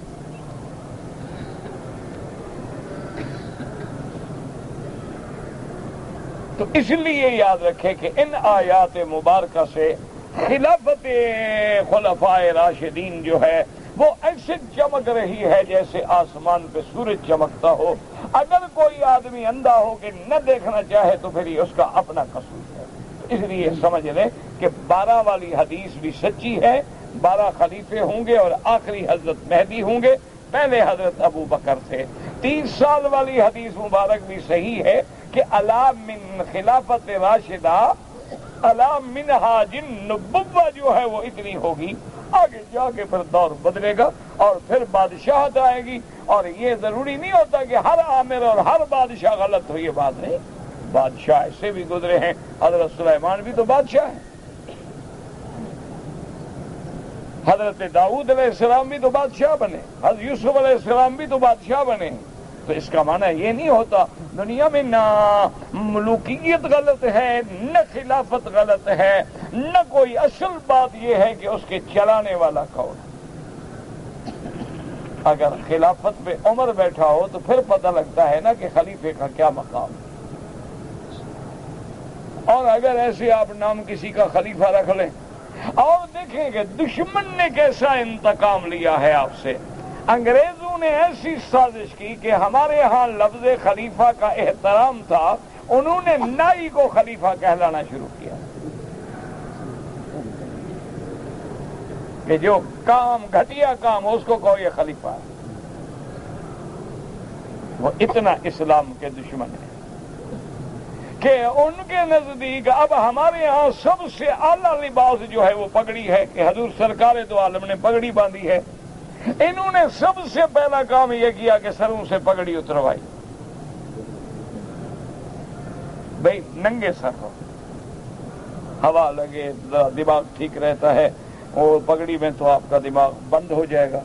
تو اس لیے یاد رکھیں کہ ان آیات مبارکہ سے خلافت خلفائے راشدین جو ہے وہ ایسے چمک رہی ہے جیسے آسمان پہ سورج چمکتا ہو. اگر کوئی آدمی اندھا ہو کہ نہ دیکھنا چاہے تو پھر یہ اس کا اپنا قصور ہے. اس لیے سمجھ لیں کہ 12 والی حدیث بھی سچی ہے، 12 خلیفے ہوں گے اور آخری حضرت مہدی ہوں گے، پہلے حضرت ابو بکر تھے. 30 سال والی حدیث مبارک بھی صحیح ہے کہ الا من خلافت راشدہ الا منہاج النبوہ جو ہے وہ اتنی ہوگی. آگے جا کے پھر دور بدلے گا اور پھر بادشاہت آئے گی. اور یہ ضروری نہیں ہوتا کہ ہر عامر اور ہر بادشاہ غلط ہو، یہ بات نہیں. بادشاہ ایسے بھی گزرے ہیں، حضرت سلیمان بھی تو بادشاہ ہیں، حضرت داؤد علیہ السلام بھی تو بادشاہ بنے، حضرت یوسف علیہ السلام بھی تو بادشاہ بنے. تو اس کا معنی یہ نہیں ہوتا دنیا میں نہ ملوکیت غلط ہے، نہ خلافت غلط ہے، نہ کوئی. اصل بات یہ ہے کہ اس کے چلانے والا کون. اگر خلافت پہ عمر بیٹھا ہو تو پھر پتہ لگتا ہے نا کہ خلیفے کا کیا مقام. اور اگر ایسے آپ نام کسی کا خلیفہ رکھ لیں اور دیکھیں کہ دشمن نے کیسا انتقام لیا ہے آپ سے. انگریزوں نے ایسی سازش کی کہ ہمارے ہاں لفظ خلیفہ کا احترام تھا، انہوں نے نائی کو خلیفہ کہلانا شروع کیا کہ جو کام گھٹیا کام اس کو کہو یہ خلیفہ ہے. وہ اتنا اسلام کے دشمن ہے کہ ان کے نزدیک اب ہمارے ہاں سب سے اعلیٰ لباس جو ہے وہ پگڑی ہے کہ حضور سرکار دو عالم نے پگڑی باندھی ہے. انہوں نے سب سے پہلا کام یہ کیا کہ سروں سے پگڑی اتروائی. بھئی ننگے سر ہو، ہوا لگے دماغ ٹھیک رہتا ہے، اور پگڑی میں تو آپ کا دماغ بند ہو جائے گا.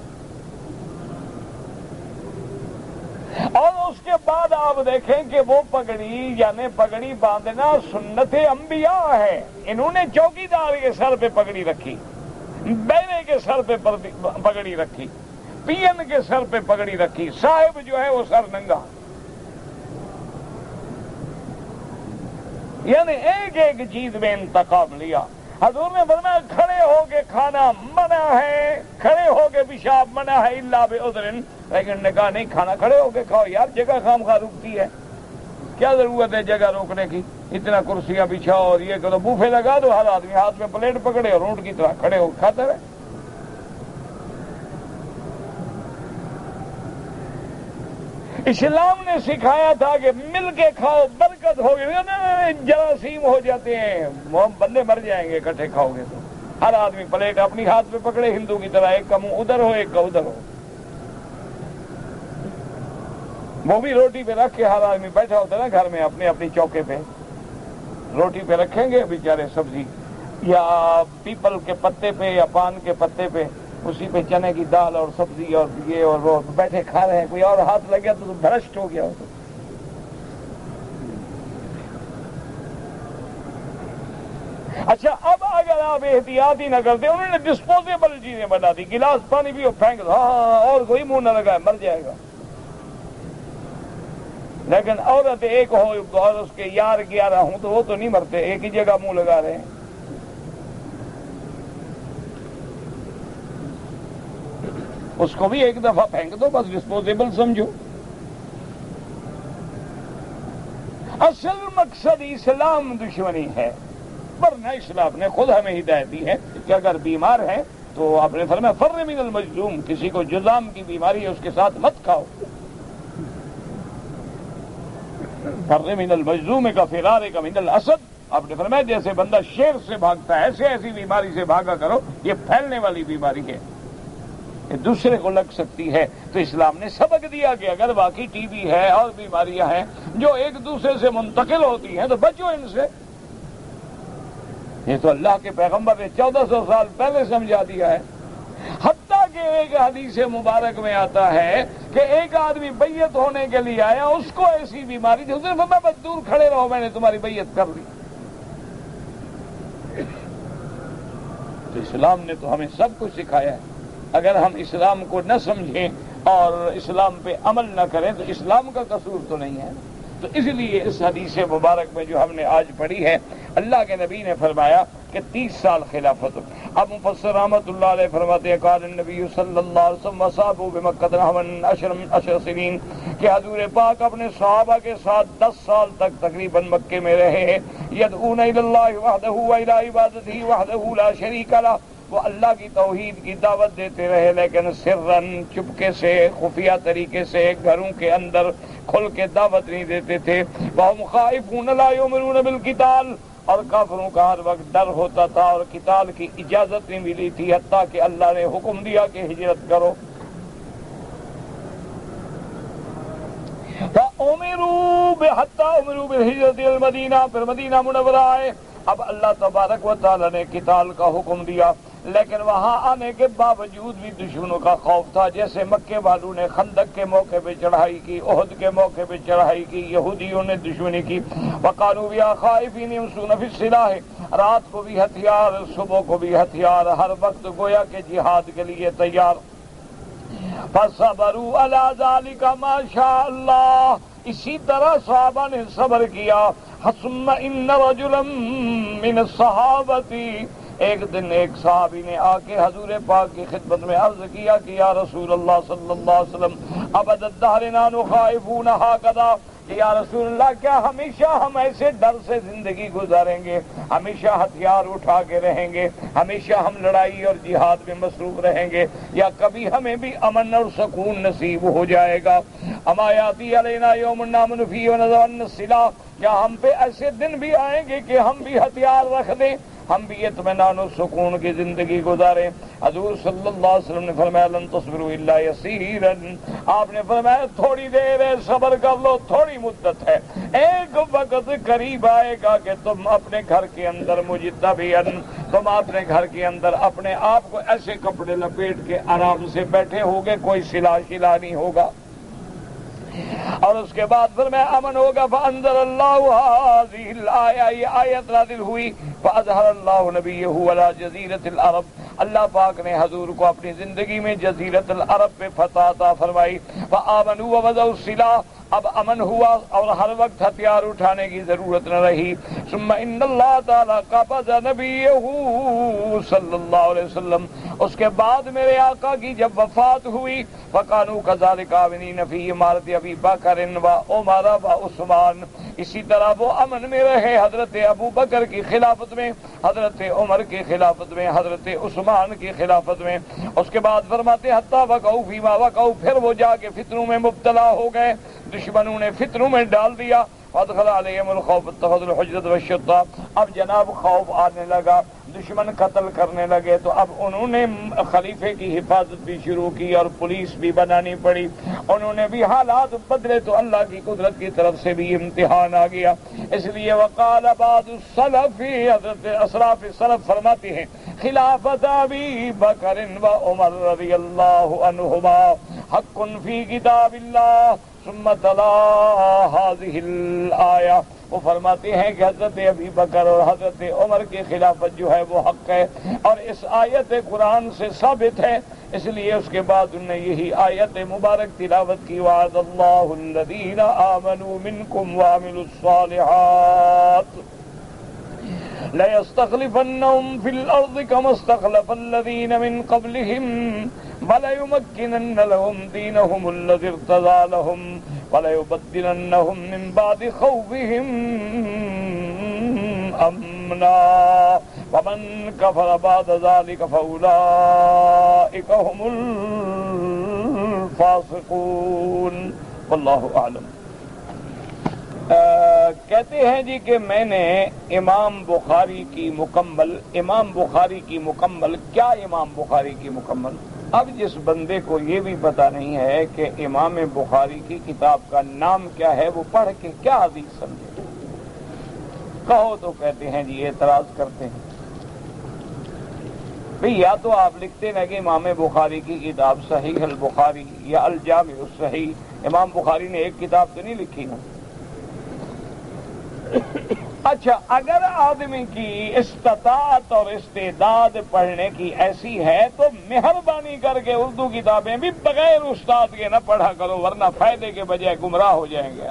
اور اس کے بعد آپ دیکھیں کہ وہ پگڑی یعنی پگڑی باندھنا سنت انبیاء ہے. انہوں نے چوکیدار کے سر پہ پگڑی رکھی، بیرے کے سر پہ پگڑی رکھی، پین کے سر پہ پگڑی رکھی، صاحب جو ہے وہ سر ننگا. یعنی ایک ایک چیز میں انتقام لیا. حضور نے فرمایا کھڑے ہو کے کھانا منع ہے، کھڑے ہو کے پیشاب منع ہے الا بعذر. لیکن نے کہا نہیں، کھانا کھڑے ہو کے کھاؤ یار، جگہ خامخواہ رکتی ہے، کیا ضرورت ہے جگہ روکنے کی. اتنا کرسیاں بچھاؤ اور یہ کرو، بوفے لگا دو، ہر آدمی ہاتھ میں پلیٹ پکڑے اور اونٹ کی طرح کھڑے ہو کھاتے رہے. اسلام نے سکھایا تھا کہ مل کے کھاؤ برکت ہوگی. جراثیم ہو جاتے ہیں، بندے مر جائیں گے اکٹھے کھاؤ گے تو. ہر آدمی پلیٹ اپنی ہاتھ میں پکڑے ہندو کی طرح، ایک کا منہ ادھر ہو ایک کا ادھر ہو. وہ بھی روٹی پہ رکھ کے ہر آدمی بیٹھا ہوتا ہے نا گھر میں اپنے اپنی چوکے پہ، روٹی پہ رکھیں گے بیچارے سبزی یا پیپل کے پتے پہ یا پان کے پتے پہ، اسی پہ چنے کی دال اور سبزی اور یہ اور وہ بیٹھے کھا رہے ہیں. کوئی اور ہاتھ لگ گیا تو بھرشٹ ہو گیا ہو. تو اچھا اب اگر آپ احتیاط ہی نہ کرتے، انہوں نے ڈسپوزیبل چیزیں بنا دی، گلاس پانی بھی پھینک دو، ہاں اور کوئی منہ نہ لگائے مر جائے گا. لیکن عورت ایک ہو اور اس کے یار 11 ہوں تو وہ تو نہیں مرتے، ایک ہی جگہ منہ لگا رہے ہیں. اس کو بھی ایک دفعہ پھینک دو، بس ڈسپوزیبل سمجھو. اصل مقصد اسلام دشمنی ہے، ورنہ اسلام نے خود ہمیں ہدایت دی ہے کہ اگر بیمار ہے تو آپ نے فرمایا فر من المجذوم، کسی کو جذام کی بیماری ہے اس کے ساتھ مت کھاؤ. فر من المجذوم کا فرار کا من الاسد، آپ نے فرمایا جیسے بندہ شیر سے بھاگتا ہے ایسے ایسی بیماری سے بھاگا کرو، یہ پھیلنے والی بیماری ہے، یہ دوسرے کو لگ سکتی ہے. تو اسلام نے سبق دیا کہ اگر باقی ٹی بی ہے اور بیماریاں ہیں جو ایک دوسرے سے منتقل ہوتی ہیں تو بچو ان سے. یہ تو اللہ کے پیغمبر نے 1400 سال پہلے سمجھا دیا ہے. حتیٰ کہ ایک حدیث مبارک میں آتا ہے کہ ایک آدمی بیعت ہونے کے لیے آیا، اس کو ایسی بیماری تھی، اس نے فرمایا بس دور کھڑے رہو، میں نے تمہاری بیعت کر لی. تو اسلام نے تو ہمیں سب کچھ سکھایا ہے. اگر ہم اسلام کو نہ سمجھیں اور اسلام پہ عمل نہ کریں تو اسلام کا قصور تو نہیں ہے. تو اس لیے اس حدیث مبارک میں جو ہم نے آج پڑھی ہے، اللہ کے نبی نے فرمایا کہ 30 سال خلافت. اب مفسر رحمۃ اللہ علیہ فرماتے ہیں قال النبی صلی اللہ علیہ وسلم وصحابہ بمکہ نحو 10 سنین، کہ حضور پاک اپنے صحابہ کے ساتھ 10 سال تک تقریباً مکے میں رہے ہیں. یدعون الی اللہ وحدہ والی عبادتہ وحدہ لا شریک لہ، وہ اللہ کی توحید کی دعوت دیتے رہے لیکن سرن، چپکے سے، خفیہ طریقے سے، گھروں کے اندر کھل کے دعوت نہیں دیتے تھے. وَهُمْ خَائِفُونَ لَا يُؤْمِنُونَ بِالْقِتَالِ، اور کافروں کا ہر وقت ڈر ہوتا تھا اور قتال کی اجازت نہیں ملی تھی، حتیٰ کہ اللہ نے حکم دیا کہ ہجرت کرو۔ حتیٰ امروا بالہجرۃ الی المدینہ، پھر مدینہ منورہ آئے۔ اب اللہ تبارک و تعالی نے قتال کا حکم دیا، لیکن وہاں آنے کے باوجود بھی دشمنوں کا خوف تھا۔ جیسے مکے والوں نے خندق کے موقع پہ چڑھائی کی، احد کے موقع پہ چڑھائی کی، یہودیوں نے دشمنی کی۔ وقالوا بیا خائفین یمشون فی السلاح، رات کو بھی ہتھیار، صبح کو بھی ہتھیار، ہر وقت گویا کہ جہاد کے لیے تیار۔ فصبروا علی ذلک ما شاء اللہ، اسی طرح صحابہ نے صبر کیا۔ ثم ان رجلا من الصحابۃ، ایک دن ایک صحابی نے آ کے حضور پاک کی خدمت میں عرض کیا کہ یا رسول اللہ صلی اللہ علیہ وسلم ابد الدہر نحن خائفون ہکذا، کہ یا رسول اللہ کیا ہمیشہ ہم ایسے ڈر سے زندگی گزاریں گے، ہمیشہ ہتھیار اٹھا کے رہیں گے، ہمیشہ ہم لڑائی اور جہاد میں مصروف رہیں گے، یا کبھی ہمیں بھی امن اور سکون نصیب ہو جائے گا؟ اما یاتی علینا یوم نامن فیہ ونضعن السلاح، کیا ہم پہ ایسے دن بھی آئیں گے کہ ہم بھی ہتھیار رکھ دیں، ہم بھی اطمینان و سکون کی زندگی گزاریں؟ حضور صلی اللہ علیہ وسلم نے فرمایا لن تصبروا الا یسیرا، آپ نے فرمایا تھوڑی دیر ہے، صبر کر لو، تھوڑی مدت ہے، ایک وقت قریب آئے گا کہ تم اپنے گھر کے اندر مجتبیاً، تم اپنے گھر کے اندر اپنے آپ کو ایسے کپڑے لپیٹ کے آرام سے بیٹھے ہوگے، کوئی سلا شلا نہیں ہوگا۔ اور اس کے بعد پھر میں امن ہوگا۔ فانزل اللہ هذه الآیہ، یہ آیت نازل ہوئی۔ فاظہر اللہ نبیہ علی جزیرۃ العرب، اللہ پاک نے حضور کو اپنی زندگی میں جزیرۃ العرب پہ فتح عطا فرمائی۔ فآمنوا ووضعوا السلاح، اب امن ہوا اور ہر وقت ہتھیار اٹھانے کی ضرورت نہ رہی۔ ثم ان اللہ تعالی قبض نبیہ صلی اللہ علیہ وسلم، اس کے بعد میرے آقا کی جب وفات ہوئی، فکانوا کذالک آمنین فی امارۃ ابی بکر و عمر و عثمان، اسی طرح وہ امن میں رہے حضرت ابو بکر کی خلافت میں، حضرت عمر کی خلافت میں، حضرت عثمان کی خلافت میں۔ اس کے بعد فرماتے حتی وقعوا فیما وقعوا، پھر وہ جا کے فتنوں میں مبتلا ہو گئے، دشمنوں نے فتنوں میں ڈال دیا۔ فادخل علیہم الخوف اتخذوا الحجرۃ والشطہ، اب جناب خوف آنے لگا، دشمن قتل کرنے لگے، تو اب انہوں نے خلیفے کی حفاظت بھی شروع کی اور پولیس بھی بنانی پڑی، انہوں نے بھی حالات بدلے، تو اللہ کی قدرت کی طرف سے بھی امتحان آ گیا۔ اس لیے وقال بعض السلف، حضرت اسلاف سلف فرماتے ہیں خلافت ابی بکر و عمر رضی اللہ عنہما حق فی کتاب اللہ ثم تلا هذه الآیہ، وہ فرماتے ہیں کہ حضرت ابی بکر اور حضرت عمر کی خلافت جو ہے وہ حق ہے اور اس آیت قرآن سے ثابت ہے، اس لیے اس کے بعد انہوں نے یہی آیت مبارک تلاوت کی وعد اللہ الذین آمنوا منکم وعملوا الصالحات لَيَسْتَخْلِفَنَّهُمْ فِي الْأَرْضِ كَمَا اسْتَخْلَفَ الَّذِينَ مِنْ قَبْلِهِمْ وَلَيُمَكِّنَنَّ لَهُمْ دِينَهُمُ الَّذِي ارْتَضَىٰ لَهُمْ وَلَيُبَدِّلَنَّهُمْ مِنْ بَعْدِ خَوْفِهِمْ أَمْنًا وَمَنْ كَفَرَ بَعْدَ ذَلِكَ فَأُولَٰئِكَ هُمُ الْفَاسِقُونَ وَاللَّهُ أَعْلَمُ۔ کہتے ہیں جی کہ میں نے امام بخاری کی مکمل کیا امام بخاری کی مکمل، اب جس بندے کو یہ بھی پتہ نہیں ہے کہ امام بخاری کی کتاب کا نام کیا ہے، وہ پڑھ کے کیا حدیث سمجھے؟ کہو تو کہتے ہیں جی اعتراض کرتے ہیں بھئی، یا تو آپ لکھتے ہیں کہ امام بخاری کی کتاب صحیح البخاری یا الجامع الصحیح، امام بخاری نے ایک کتاب تو نہیں لکھی نا۔ اچھا، اگر آدمی کی استطاعت اور استعداد پڑھنے کی ایسی ہے تو مہربانی کر کے اردو کتابیں بھی بغیر استاد کے نہ پڑھا کرو، ورنہ فائدے کے بجائے گمراہ ہو جائیں گے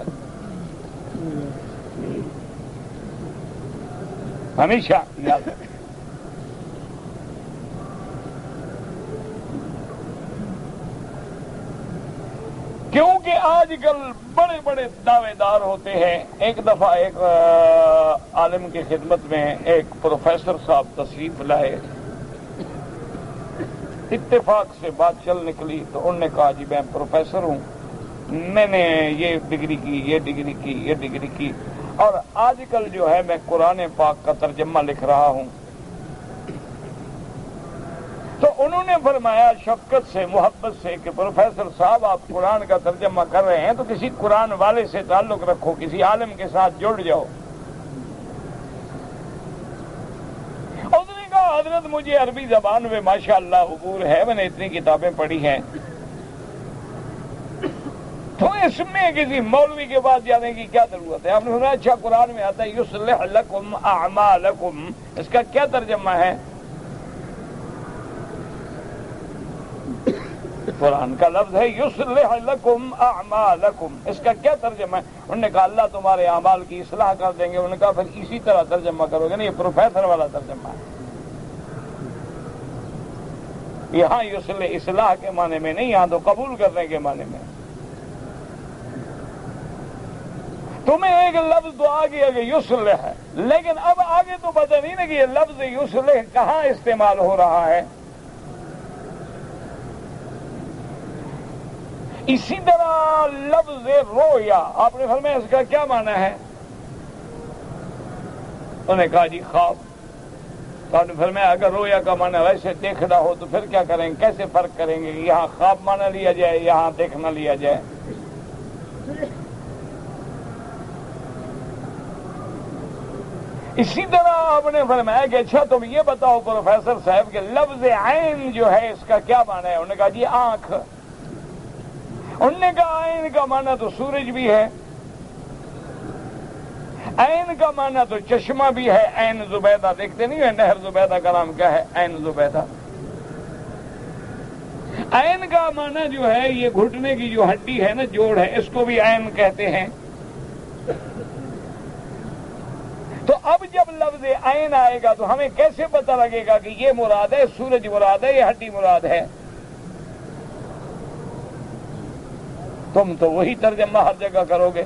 ہمیشہ یاد رکھیں۔ کیونکہ آج کل بڑے بڑے دعوے دار ہوتے ہیں۔ ایک دفعہ ایک عالم کی خدمت میں ایک پروفیسر صاحب تشریف لائے، اتفاق سے بات چل نکلی تو انہوں نے کہا جی میں پروفیسر ہوں، میں نے یہ ڈگری کی، یہ ڈگری کی، یہ ڈگری کی، اور آج کل جو ہے میں قرآن پاک کا ترجمہ لکھ رہا ہوں، تو انہوں نے فرمایا شفقت سے، محبت سے کہ پروفیسر صاحب آپ قرآن کا ترجمہ کر رہے ہیں تو کسی قرآن والے سے تعلق رکھو، کسی عالم کے ساتھ جڑ جاؤ۔ اس نے کہا حضرت مجھے عربی زبان میں ماشاءاللہ عبور ہے، میں نے اتنی کتابیں پڑھی ہیں، تو اس میں کسی مولوی کے پاس جانے کی کیا ضرورت ہے؟ آپ نے سنا اچھا قرآن میں آتا ہے یصلح لکم اعمالکم، اس کا کیا ترجمہ ہے؟ قرآن کا لفظ ہے یصلح لکم اعمالکم، اس کا کیا ترجمہ ہے؟ انہوں نے کہا اللہ تمہارے اعمال کی اصلاح کر دیں گے۔ انہوں نے کہا پھر اسی طرح ترجمہ کرو گے، نہیں یہ پروفیسر والا ترجمہ ہے، یہاں یصلح اصلاح کے معنی میں نہیں، یہاں تو قبول کرنے کے معنی میں۔ تمہیں ایک لفظ تو آ گیا کہ یصلح ہے، لیکن اب آگے تو پتہ نہیں نا کہ یہ لفظ یصلح کہاں استعمال ہو رہا ہے۔ اسی طرح لفظ رویا، آپ نے فرمایا اس کا کیا معنی ہے؟ انہوں نے کہا جی خواب۔ تو آپ نے فرمایا اگر رویا کا معنی ویسے دیکھنا ہو تو پھر کیا کریں گے، کیسے فرق کریں گے کہ یہاں خواب معنی لیا جائے یہاں دیکھنا لیا جائے؟ اسی طرح آپ نے فرمایا کہ اچھا تم یہ بتاؤ پروفیسر صاحب کہ لفظ عین جو ہے اس کا کیا معنی ہے؟ انہوں نے کہا جی آنکھ۔ انہوں نے کہا عین کا معنی تو سورج بھی ہے، عین کا معنی تو چشمہ بھی ہے، عین زبیدہ دیکھتے نہیں ہے نہر زبیدہ کا نام کیا ہے؟ عین زبیدہ۔ عین کا معنی جو ہے یہ گھٹنے کی جو ہڈی ہے نا، جوڑ ہے، اس کو بھی عین کہتے ہیں۔ تو اب جب لفظ عین آئے گا تو ہمیں کیسے پتہ لگے گا کہ یہ مراد ہے، سورج مراد ہے، یہ ہڈی مراد ہے؟ تم تو وہی ترجمہ ہر جگہ کرو گے۔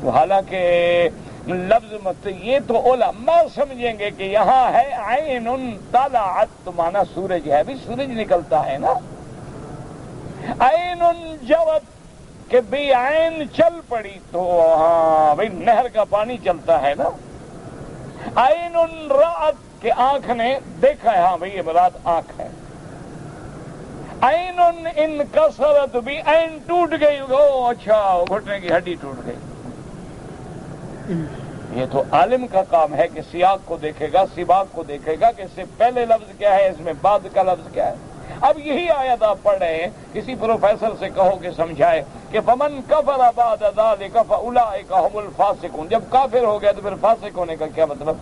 تو حالانکہ لفظ مت یہ تو علماء سمجھیں گے کہ یہاں ہے عین طلعت، تو مانا سورج ہے، بھی سورج نکلتا ہے نا۔ عین جوت کہ بھی عین چل پڑی، تو ہاں بھائی نہر کا پانی چلتا ہے نا۔ عین رأت کہ آنکھ نے دیکھا ہے، ہاں بھائی یہ مراد آنکھ ہے۔ عین انکسرت بھی عین ٹوٹ گئی، او اچھا گھٹنے کی ہڈی ٹوٹ گئی۔ یہ تو عالم کا کام ہے کہ سیاق کو دیکھے گا، سباق کو دیکھے گا کہ اس سے پہلے لفظ کیا ہے، اس میں بعد کا لفظ کیا ہے۔ اب یہی آیت آپ پڑھ رہے ہیں، کسی پروفیسر سے کہو کہ سمجھائے کہ فمن کفر بعد ذلک فاولئک هم الفاسقون، جب کافر ہو گیا تو پھر فاسق ہونے کا کیا مطلب؟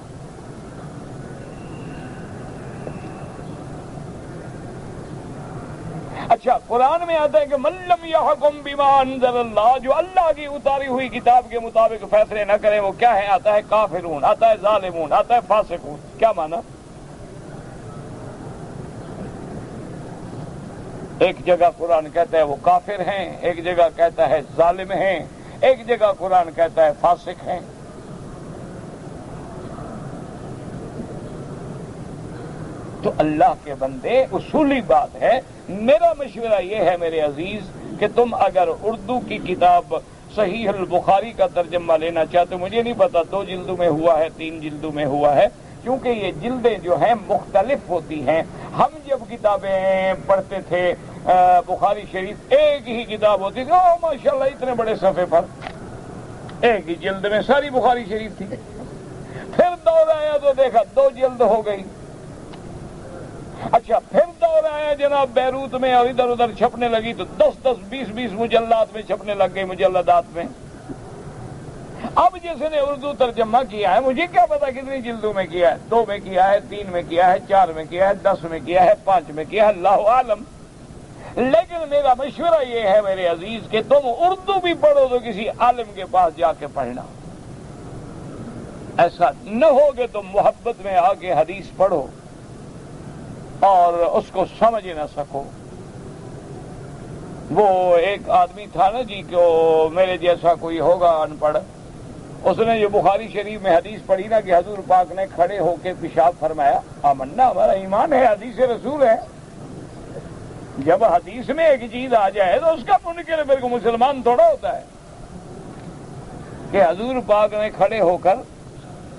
اچھا قرآن میں آتا ہے کہ من لم یحکم بما انزل اللہ، جو اللہ کی اتاری ہوئی کتاب کے مطابق فیصلے نہ کرے وہ کیا ہے؟ آتا ہے کافرون، آتا ہے ظالمون، آتا ہے فاسقون۔ کیا معنی؟ ایک جگہ قرآن کہتا ہے وہ کافر ہیں، ایک جگہ کہتا ہے ظالم ہیں، ایک جگہ قرآن کہتا ہے فاسق ہیں۔ تو اللہ کے بندے اصولی بات ہے، میرا مشورہ یہ ہے میرے عزیز کہ تم اگر اردو کی کتاب صحیح البخاری کا ترجمہ لینا چاہتے، مجھے نہیں پتا 2 جلدوں میں ہوا ہے 3 جلدوں میں ہوا ہے، کیونکہ یہ جلدیں جو ہیں مختلف ہوتی ہیں۔ ہم جب کتابیں پڑھتے تھے بخاری شریف ایک ہی کتاب ہوتی تھی، او ماشاءاللہ اتنے بڑے صفحے پر ایک ہی جلد میں ساری بخاری شریف تھی۔ پھر دور آیا تو دیکھا 2 جلد ہو گئی۔ اچھا پھر دور آیا جناب بیروت میں اور ادھر ادھر چھپنے لگی تو 10-10 20-20 مجلدات میں چھپنے لگ گئی، مجلدات میں۔ اب جیسے نے اردو ترجمہ کیا ہے، مجھے کیا پتا کتنی جلدوں میں کیا ہے، 2 میں کیا ہے، 3 میں کیا ہے، 4 میں کیا ہے، 10 میں کیا ہے، 5 میں کیا ہے، اللہ عالم۔ لیکن میرا مشورہ یہ ہے میرے عزیز کہ تم اردو بھی پڑھو تو کسی عالم کے پاس جا کے پڑھنا، ایسا نہ ہو کہ تم محبت میں آ کے حدیث پڑھو اور اس کو سمجھ نہ سکو۔ وہ ایک آدمی تھا نا جی کہ میرے جیسا کوئی ہوگا ان پڑھ، اس نے جو بخاری شریف میں حدیث پڑھی نا کہ حضور پاک نے کھڑے ہو کے پیشاب فرمایا، آمنا ہمارا ایمان ہے، حدیث رسول ہے۔ جب حدیث میں ایک چیز آ جائے تو اس کا منکر پھر کو مسلمان تھوڑا ہوتا ہے۔ کہ حضور پاک نے کھڑے ہو کر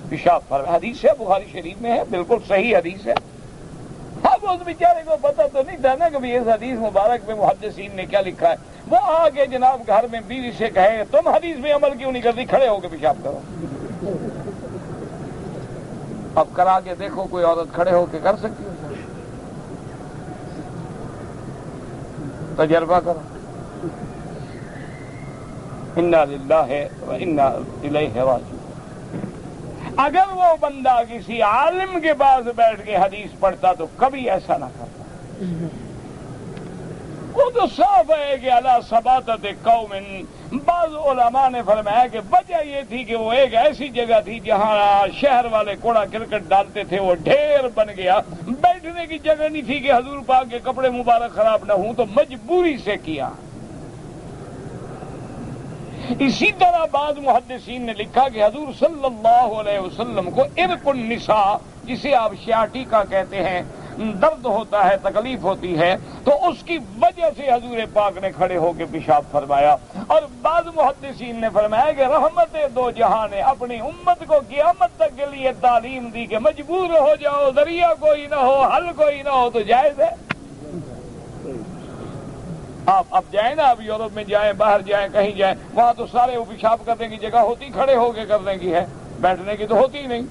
پیشاب فرمایا. حدیث ہے، بخاری شریف میں ہے، بالکل صحیح حدیث ہے. اب اس بیچارے کو پتہ تو نہیں تھا نا کہ اس حدیث مبارک میں محدثین نے کیا لکھا ہے. وہ آ کے جناب گھر میں بیوی سے کہے تم حدیث میں عمل کیوں نہیں کرتی، کھڑے ہو کے پیشاب کرو. اب کرا کے دیکھو کوئی عورت کھڑے ہو کے کر سکتی ہے؟ تجربہ کرو. انا للہ و انا الیہ راجعون. اگر وہ بندہ کسی عالم کے پاس بیٹھ کے حدیث پڑھتا تو کبھی ایسا نہ کرتا. وہ تو صاف ہے کہ علی ثباتۃ قوم. بعض علماء نے فرمایا کہ وجہ یہ تھی کہ وہ ایک ایسی جگہ تھی جہاں شہر والے کوڑا کرکٹ ڈالتے تھے، وہ ڈھیر بن گیا، بیٹھنے کی جگہ نہیں تھی کہ حضور پاک کے کپڑے مبارک خراب نہ ہوں، تو مجبوری سے کیا. اسی طرح بعض محدثین نے لکھا کہ حضور صلی اللہ علیہ وسلم کو عرق النساء، جسے آپ شیاٹیکا کہتے ہیں، درد ہوتا ہے، تکلیف ہوتی ہے، تو اس کی وجہ سے حضور پاک نے کھڑے ہو کے پیشاب فرمایا. اور بعض محدثین نے فرمایا کہ رحمت دو جہاں نے اپنی امت کو قیامت تک کے لیے تعلیم دی کہ مجبور ہو جاؤ، ذریعہ کوئی نہ ہو، حل کوئی نہ ہو تو جائز ہے. آپ اب جائیں نا، اب یورپ میں جائیں، باہر جائیں، کہیں جائیں، وہاں تو سارے وہ پیشاب کرنے کی جگہ ہوتی کھڑے ہو کے کرنے کی ہے، بیٹھنے کی تو ہوتی ہی نہیں.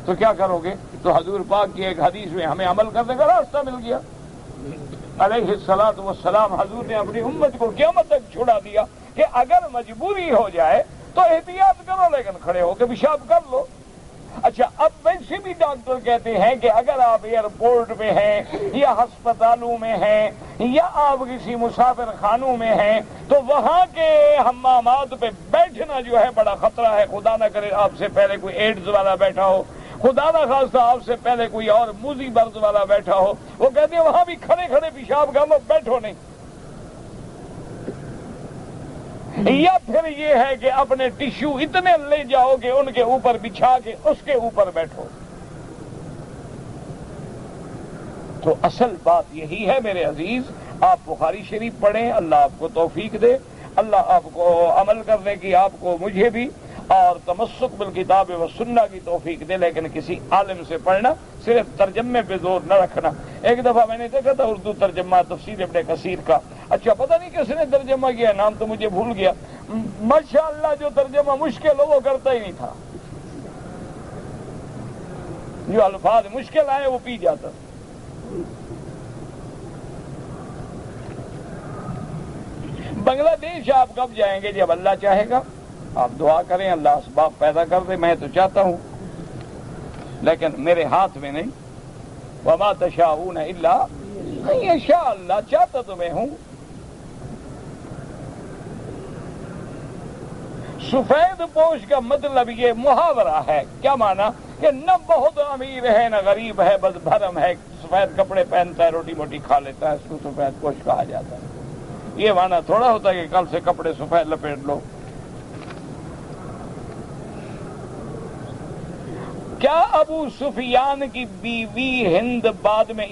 تو کیا کرو گے؟ تو حضور پاک کی ایک حدیث میں ہمیں عمل کرنے کا راستہ مل گیا. علیہ الصلوۃ والسلام حضور نے اپنی امت کو قیامت تک چھڑا دیا کہ اگر مجبوری ہو جائے تو احتیاط کرو، لیکن کھڑے ہو کے پیشاب کر لو. اچھا، اب ویسے بھی ڈاکٹر کہتے ہیں کہ اگر آپ ایئرپورٹ پہ ہیں یا ہسپتالوں میں ہیں یا آپ کسی مسافر خانوں میں ہیں تو وہاں کے حمامات پہ بیٹھنا جو ہے بڑا خطرہ ہے. خدا نہ کرے آپ سے پہلے کوئی ایڈز والا بیٹھا ہو، خدا نہ خواستہ آپ سے پہلے کوئی اور موذی مرض والا بیٹھا ہو. وہ کہتے ہیں وہاں بھی کھڑے کھڑے پیشاب کر لو، بیٹھو نہیں. یا پھر یہ ہے کہ اپنے ٹشو اتنے لے جاؤ کہ ان کے اوپر بچھا کے اس کے اوپر بیٹھو. تو اصل بات یہی ہے میرے عزیز، آپ بخاری شریف پڑھیں، اللہ آپ کو توفیق دے، اللہ آپ کو عمل کرنے کی، آپ کو مجھے بھی، اور تمسک بالکتاب و سنہ کی توفیق دے. لیکن کسی عالم سے پڑھنا، صرف ترجمے پہ زور نہ رکھنا. ایک دفعہ میں نے دیکھا تھا اردو ترجمہ تفسیر ابن کثیر کا، اچھا پتہ نہیں کس نے ترجمہ کیا، نام تو مجھے بھول گیا. ماشاءاللہ جو ترجمہ مشکل ہو وہ کرتا ہی نہیں تھا، جو الفاظ مشکل آئے وہ پی جاتا. بنگلہ دیش آپ کب جائیں گے؟ جب اللہ چاہے گا. آپ دعا کریں اللہ اسباب پیدا کر دے. میں تو چاہتا ہوں لیکن میرے ہاتھ میں نہیں. وما تشاؤون الا ان یشاء اللہ. چاہتا تو میں ہوں. سفید پوش کا مطلب یہ محاورہ ہے. کیا مانا؟ کہ نہ بہت امیر ہے نہ غریب ہے، بس بھرم ہے، سفید کپڑے پہنتا ہے، روٹی موٹی کھا لیتا ہے، اس کو سفید پوش کہا جاتا ہے. یہ مانا تھوڑا ہوتا ہے کہ کل سے کپڑے سفید لپیٹ لو. کیا ابو سفیان کی بیوی ہند بعد میں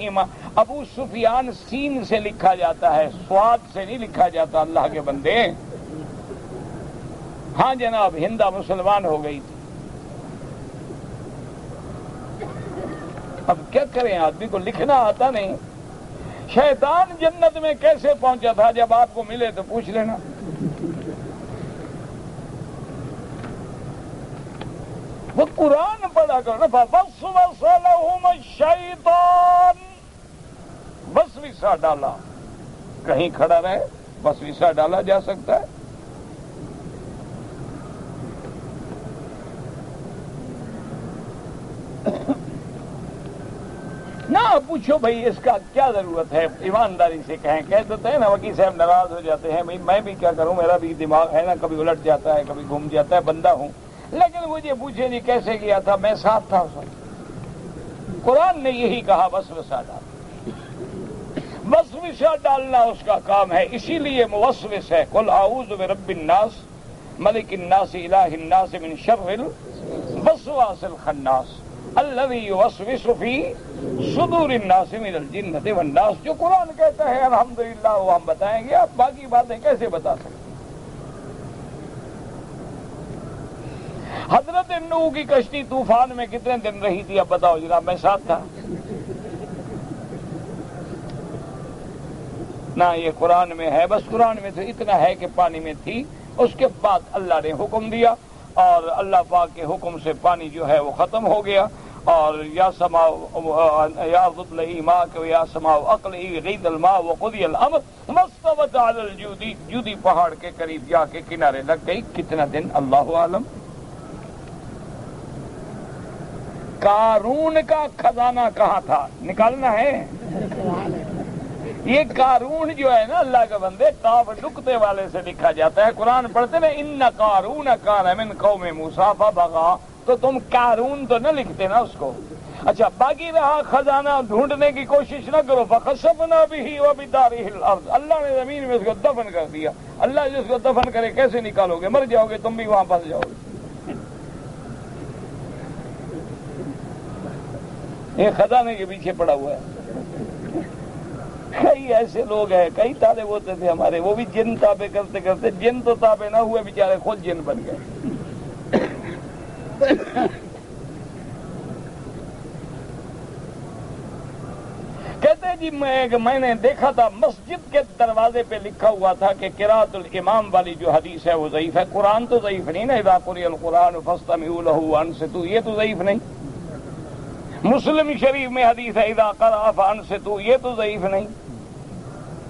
ابو سفیان سین سے لکھا جاتا ہے، سواد سے نہیں لکھا جاتا. اللہ کے بندے، ہاں جناب، ہندا مسلمان ہو گئی تھی. اب کیا کریں، آدمی کو لکھنا آتا نہیں. شیطان جنت میں کیسے پہنچا تھا؟ جب آپ کو ملے تو پوچھ لینا. وہ قرآن پڑھا کرو نا. فوسوس لہم الشیطان، وسوسہ ڈالا. کہیں کھڑا رہے وسوسہ ڈالا جا سکتا ہے. نہ پوچھو بھائی اس کا کیا ضرورت ہے، ایمانداری سے کہیں. کہہ دیتے ہیں نا وکیل صاحب ناراض ہو جاتے ہیں. بھائی میں بھی کیا کروں، میرا بھی دماغ ہے نا، کبھی الٹ جاتا ہے، کبھی گھوم جاتا ہے، بندہ ہوں. لیکن مجھے پوچھے نہیں کیسے کیا تھا، میں ساتھ تھا اس وقت. قرآن نے یہی کہا وسوسہ ڈال. وسوسہ ڈالنا اس کا کام ہے، اسی لیے موسوس ہے. قل اعوذ برب الناس ملک الناس الہ الناس من شر الوسواس الخناس الذی یوسوس فی صدور الناس من الجنۃ والناس. جو قرآن کہتا ہے الحمدللہ وہ ہم بتائیں گے. آپ باقی باتیں کیسے بتا سکتے؟ حضرت نوح کی کشتی طوفان میں کتنے دن رہی تھی؟ اب بتاؤ جناب، میں ساتھ تھا نہ؟ یہ قرآن میں ہے، بس قرآن میں تو اتنا ہے کہ پانی میں تھی، اس کے بعد اللہ نے حکم دیا اور اللہ پاک کے حکم سے پانی جو ہے وہ ختم ہو گیا، اور یا سماء یا ظلئی ماءک یا سماء اقلعی غیض الماء وقضی الامر واستوت علی الجودی، جودی پہاڑ کے قریب جا کے کنارے لگ گئی۔ کتنا دن اللہ عالم۔ قارون کا خزانہ کہاں تھا؟ نکالنا ہے۔ یہ قارون جو ہے نا اللہ کے بندے، قاف نقطے والے سے لکھا جاتا ہے، قرآن پڑھتے نا ان قارون کان من قوم موسیٰ فبغی، تو تم قارون تو نہ لکھتے نا اس کو۔ اچھا باقی رہا خزانہ ڈھونڈنے کی کوشش نہ کرو، فخسفنا بہ وبدارہ الارض، اللہ نے زمین میں اس کو دفن کر دیا۔ اللہ جس کو دفن کرے کیسے نکالو گے؟ مر جاؤ گے، تم بھی وہاں پھنس جاؤ گے۔ یہ خزانے کے پیچھے پڑا ہوا ہے۔ کئی ایسے لوگ ہیں، کئی تابع ہوتے تھے ہمارے، وہ بھی جن تابع کرتے کرتے جن تو تابع نہ ہوئے، بیچارے خود جن بن گئے۔ کہتے جی میں نے دیکھا تھا مسجد کے دروازے پہ لکھا ہوا تھا کہ قراءۃ الامام والی جو حدیث ہے وہ ضعیف ہے۔ قرآن تو ضعیف نہیں نا، اذا قرئ القرآن فاستمعوا له وانصتوا، یہ تو ضعیف نہیں۔ مسلم شریف میں حدیث ہے اذا قرأ فانصتوا، یہ تو ضعیف نہیں۔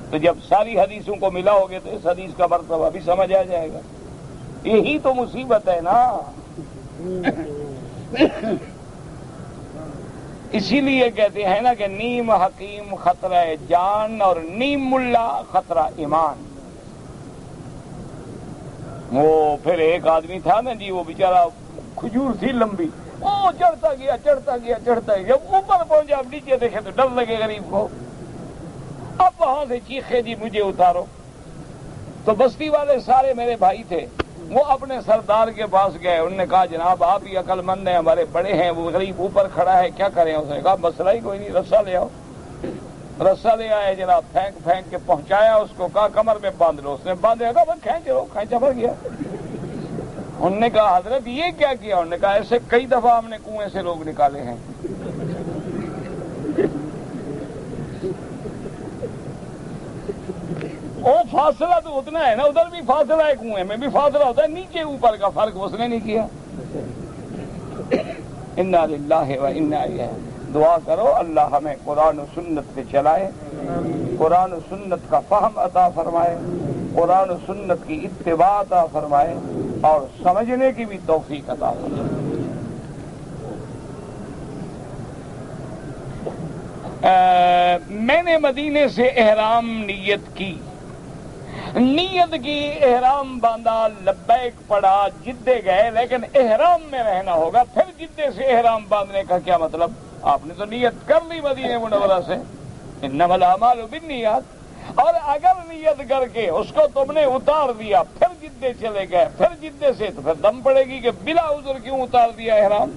تو جب ساری حدیثوں کو ملاؤ گے تو اس حدیث کا مرتبہ بھی سمجھ آ جائے گا۔ یہی تو مصیبت ہے نا۔ اسی لیے کہتے ہیں نا کہ نیم حکیم خطرہ جان اور نیم ملا خطرہ ایمان۔ وہ پھر ایک آدمی تھا نا جی، وہ بیچارہ کھجور تھی لمبی، وہ چڑھتا گیا چڑھتا گیا چڑھتا گیا، جب اوپر پہنچا اب نیچے دیکھے تو ڈر لگے غریب کو۔ اب وہاں سے چیخے جی مجھے اتارو، تو بستی والے سارے میرے بھائی تھے، وہ اپنے سردار کے پاس گئے، انہوں نے کہا جناب آپ ہی عقل مند ہیں، ہمارے بڑے ہیں، وہ غریب اوپر کھڑا ہے، کیا کریں؟ اس نے کہا مسئلہ ہی کوئی نہیں، رسا لے آؤ۔ رسا لے آئے جناب، پھینک پھینک کے پہنچایا اس کو، کہا کمر میں باندھ لو، اس نے باندھے، کہا بس کھینچ لو، کھینچا بھر گیا۔ انہوں نے کہا حضرت یہ کیا کیا؟ انہوں نے کہا ایسے کئی دفعہ ہم نے کنویں سے لوگ نکالے ہیں۔ وہ فاصلہ تو اتنا ہے نا، ادھر بھی فاصلہ ہے، کنویں میں بھی فاصلہ ہوتا ہے، نیچے اوپر کا فرق اس نے نہیں کیا۔ انا للہ و انا الیہ۔ دعا کرو اللہ ہمیں قرآن و سنت پہ چلائے، قرآن و سنت کا فہم عطا فرمائے، قرآن و سنت کی اتباع عطا فرمائے، اور سمجھنے کی بھی توفیق عطا فرمائے۔ میں نے مدینے سے احرام نیت کی، احرام باندھا، لبیک پڑا، جدے گئے، لیکن احرام میں رہنا ہوگا۔ پھر جدے سے احرام باندھنے کا کیا مطلب؟ آپ نے تو نیت کر لی مدینہ منورہ سے، انما الاعمال بالنیات، اور اگر نیت کر کے اس کو تم نے اتار دیا، پھر جدے چلے گئے، پھر جدے سے، تو پھر دم پڑے گی کہ بلا عذر کیوں اتار دیا احرام۔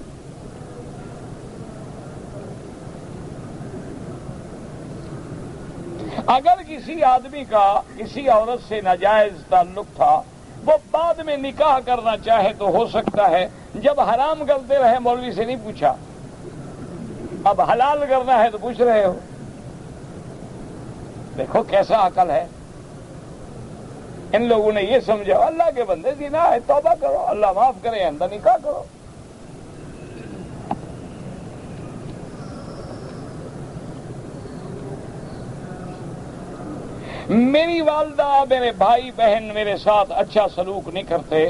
اگر کسی آدمی کا کسی عورت سے ناجائز تعلق تھا، وہ بعد میں نکاح کرنا چاہے تو ہو سکتا ہے، جب حرام کرتے رہے مولوی سے نہیں پوچھا، اب حلال کرنا ہے تو پوچھ رہے ہو۔ دیکھو کیسا عقل ہے ان لوگوں نے، یہ سمجھا اللہ کے بندے زنا ہے، توبہ کرو، اللہ معاف کرے، اندر نکاح کرو۔ میری والدہ، میرے بھائی بہن میرے ساتھ اچھا سلوک نہیں کرتے،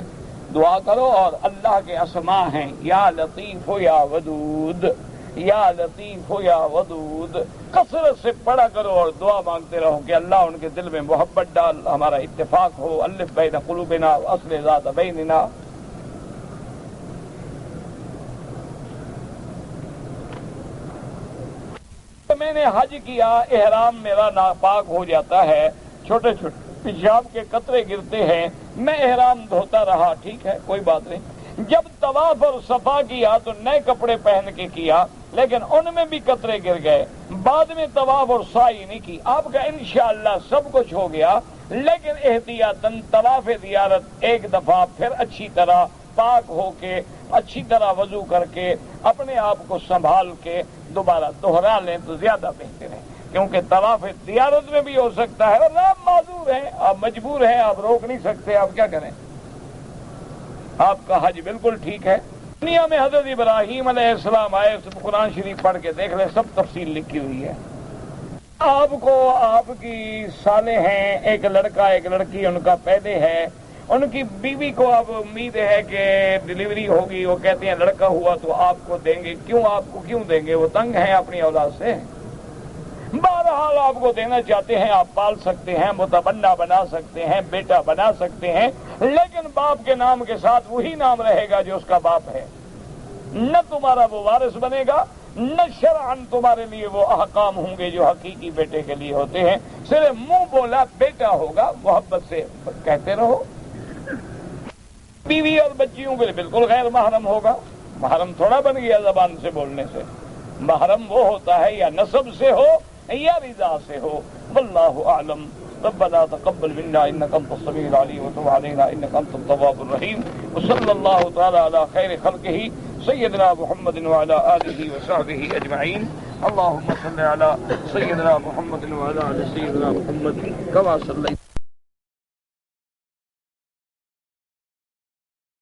دعا کرو، اور اللہ کے اسماء ہیں یا لطیف ہو یا ودود، یا لطیف ہو یا ودود، کثرت سے پڑھا کرو اور دعا مانگتے رہو کہ اللہ ان کے دل میں محبت ڈال، ہمارا اتفاق ہو، الف بین قلوبنا اصلح ذات بیننا۔ میں نے حج کیا، احرام میرا ناپاک ہو جاتا ہے، چھوٹے چھوٹے پیشاب کے قطرے گرتے ہیں، میں احرام دھوتا رہا، ٹھیک ہے کوئی بات نہیں۔ جب طواف اور صفا کیا تو نئے کپڑے پہن کے کیا، لیکن ان میں بھی قطرے گر گئے، بعد میں طواف اور سعی نہیں کی۔ آپ کا انشاءاللہ سب کچھ ہو گیا، لیکن احتیاطاً طواف زیارت ایک دفعہ پھر اچھی طرح پاک ہو کے اچھی طرح وضو کر کے اپنے آپ کو سنبھال کے دوبارہ دوہرا لیں تو زیادہ بہتر ہے، کیونکہ طواف زیارت میں بھی ہو سکتا ہے اور آپ معذور ہیں، آپ مجبور ہیں، آپ روک نہیں سکتے، آپ کیا کریں؟ آپ کا حج بالکل ٹھیک ہے۔ دنیا میں حضرت ابراہیم علیہ السلام آئے، قرآن شریف پڑھ کے دیکھ لیں، سب تفصیل لکھی ہوئی ہے۔ آپ کو آپ کی سالے ہیں، ایک لڑکا ایک لڑکی ان کا پیدے ہے، ان کی بیوی کو اب امید ہے کہ ڈلیوری ہوگی، وہ کہتے ہیں لڑکا ہوا تو آپ کو دیں گے، کیوں آپ کو کیوں دیں گے؟ وہ تنگ ہیں اپنی اولاد سے، بہرحال آپ کو دینا چاہتے ہیں، آپ پال سکتے ہیں، متبنہ بنا سکتے ہیں، بیٹا بنا سکتے ہیں، لیکن باپ کے نام کے ساتھ وہی نام رہے گا جو اس کا باپ ہے، نہ تمہارا وہ وارث بنے گا، نہ شرعاً تمہارے لیے وہ احکام ہوں گے جو حقیقی بیٹے کے لیے ہوتے ہیں، صرف منہ بولا بیٹا ہوگا، محبت سے کہتے رہو۔ بیوی اور بچیوں کے لیے بالکل غیر محرم ہوگا، محرم تھوڑا بن گیا زبان سے بولنے سے، محرم وہ ہوتا ہے یا نسب سے ہو یا رضا سے ہو، واللہ اعلم۔ ربنا تقبل منا انك انت السميع العليم وتب علينا انك انت التواب الرحيم، وصلى الله تعالى على خير خلقه سيدنا محمد وعلى آله وصحبه أجمعين۔ اللهم صل على سيدنا محمد وعلى آل سيدنا محمد كما صليت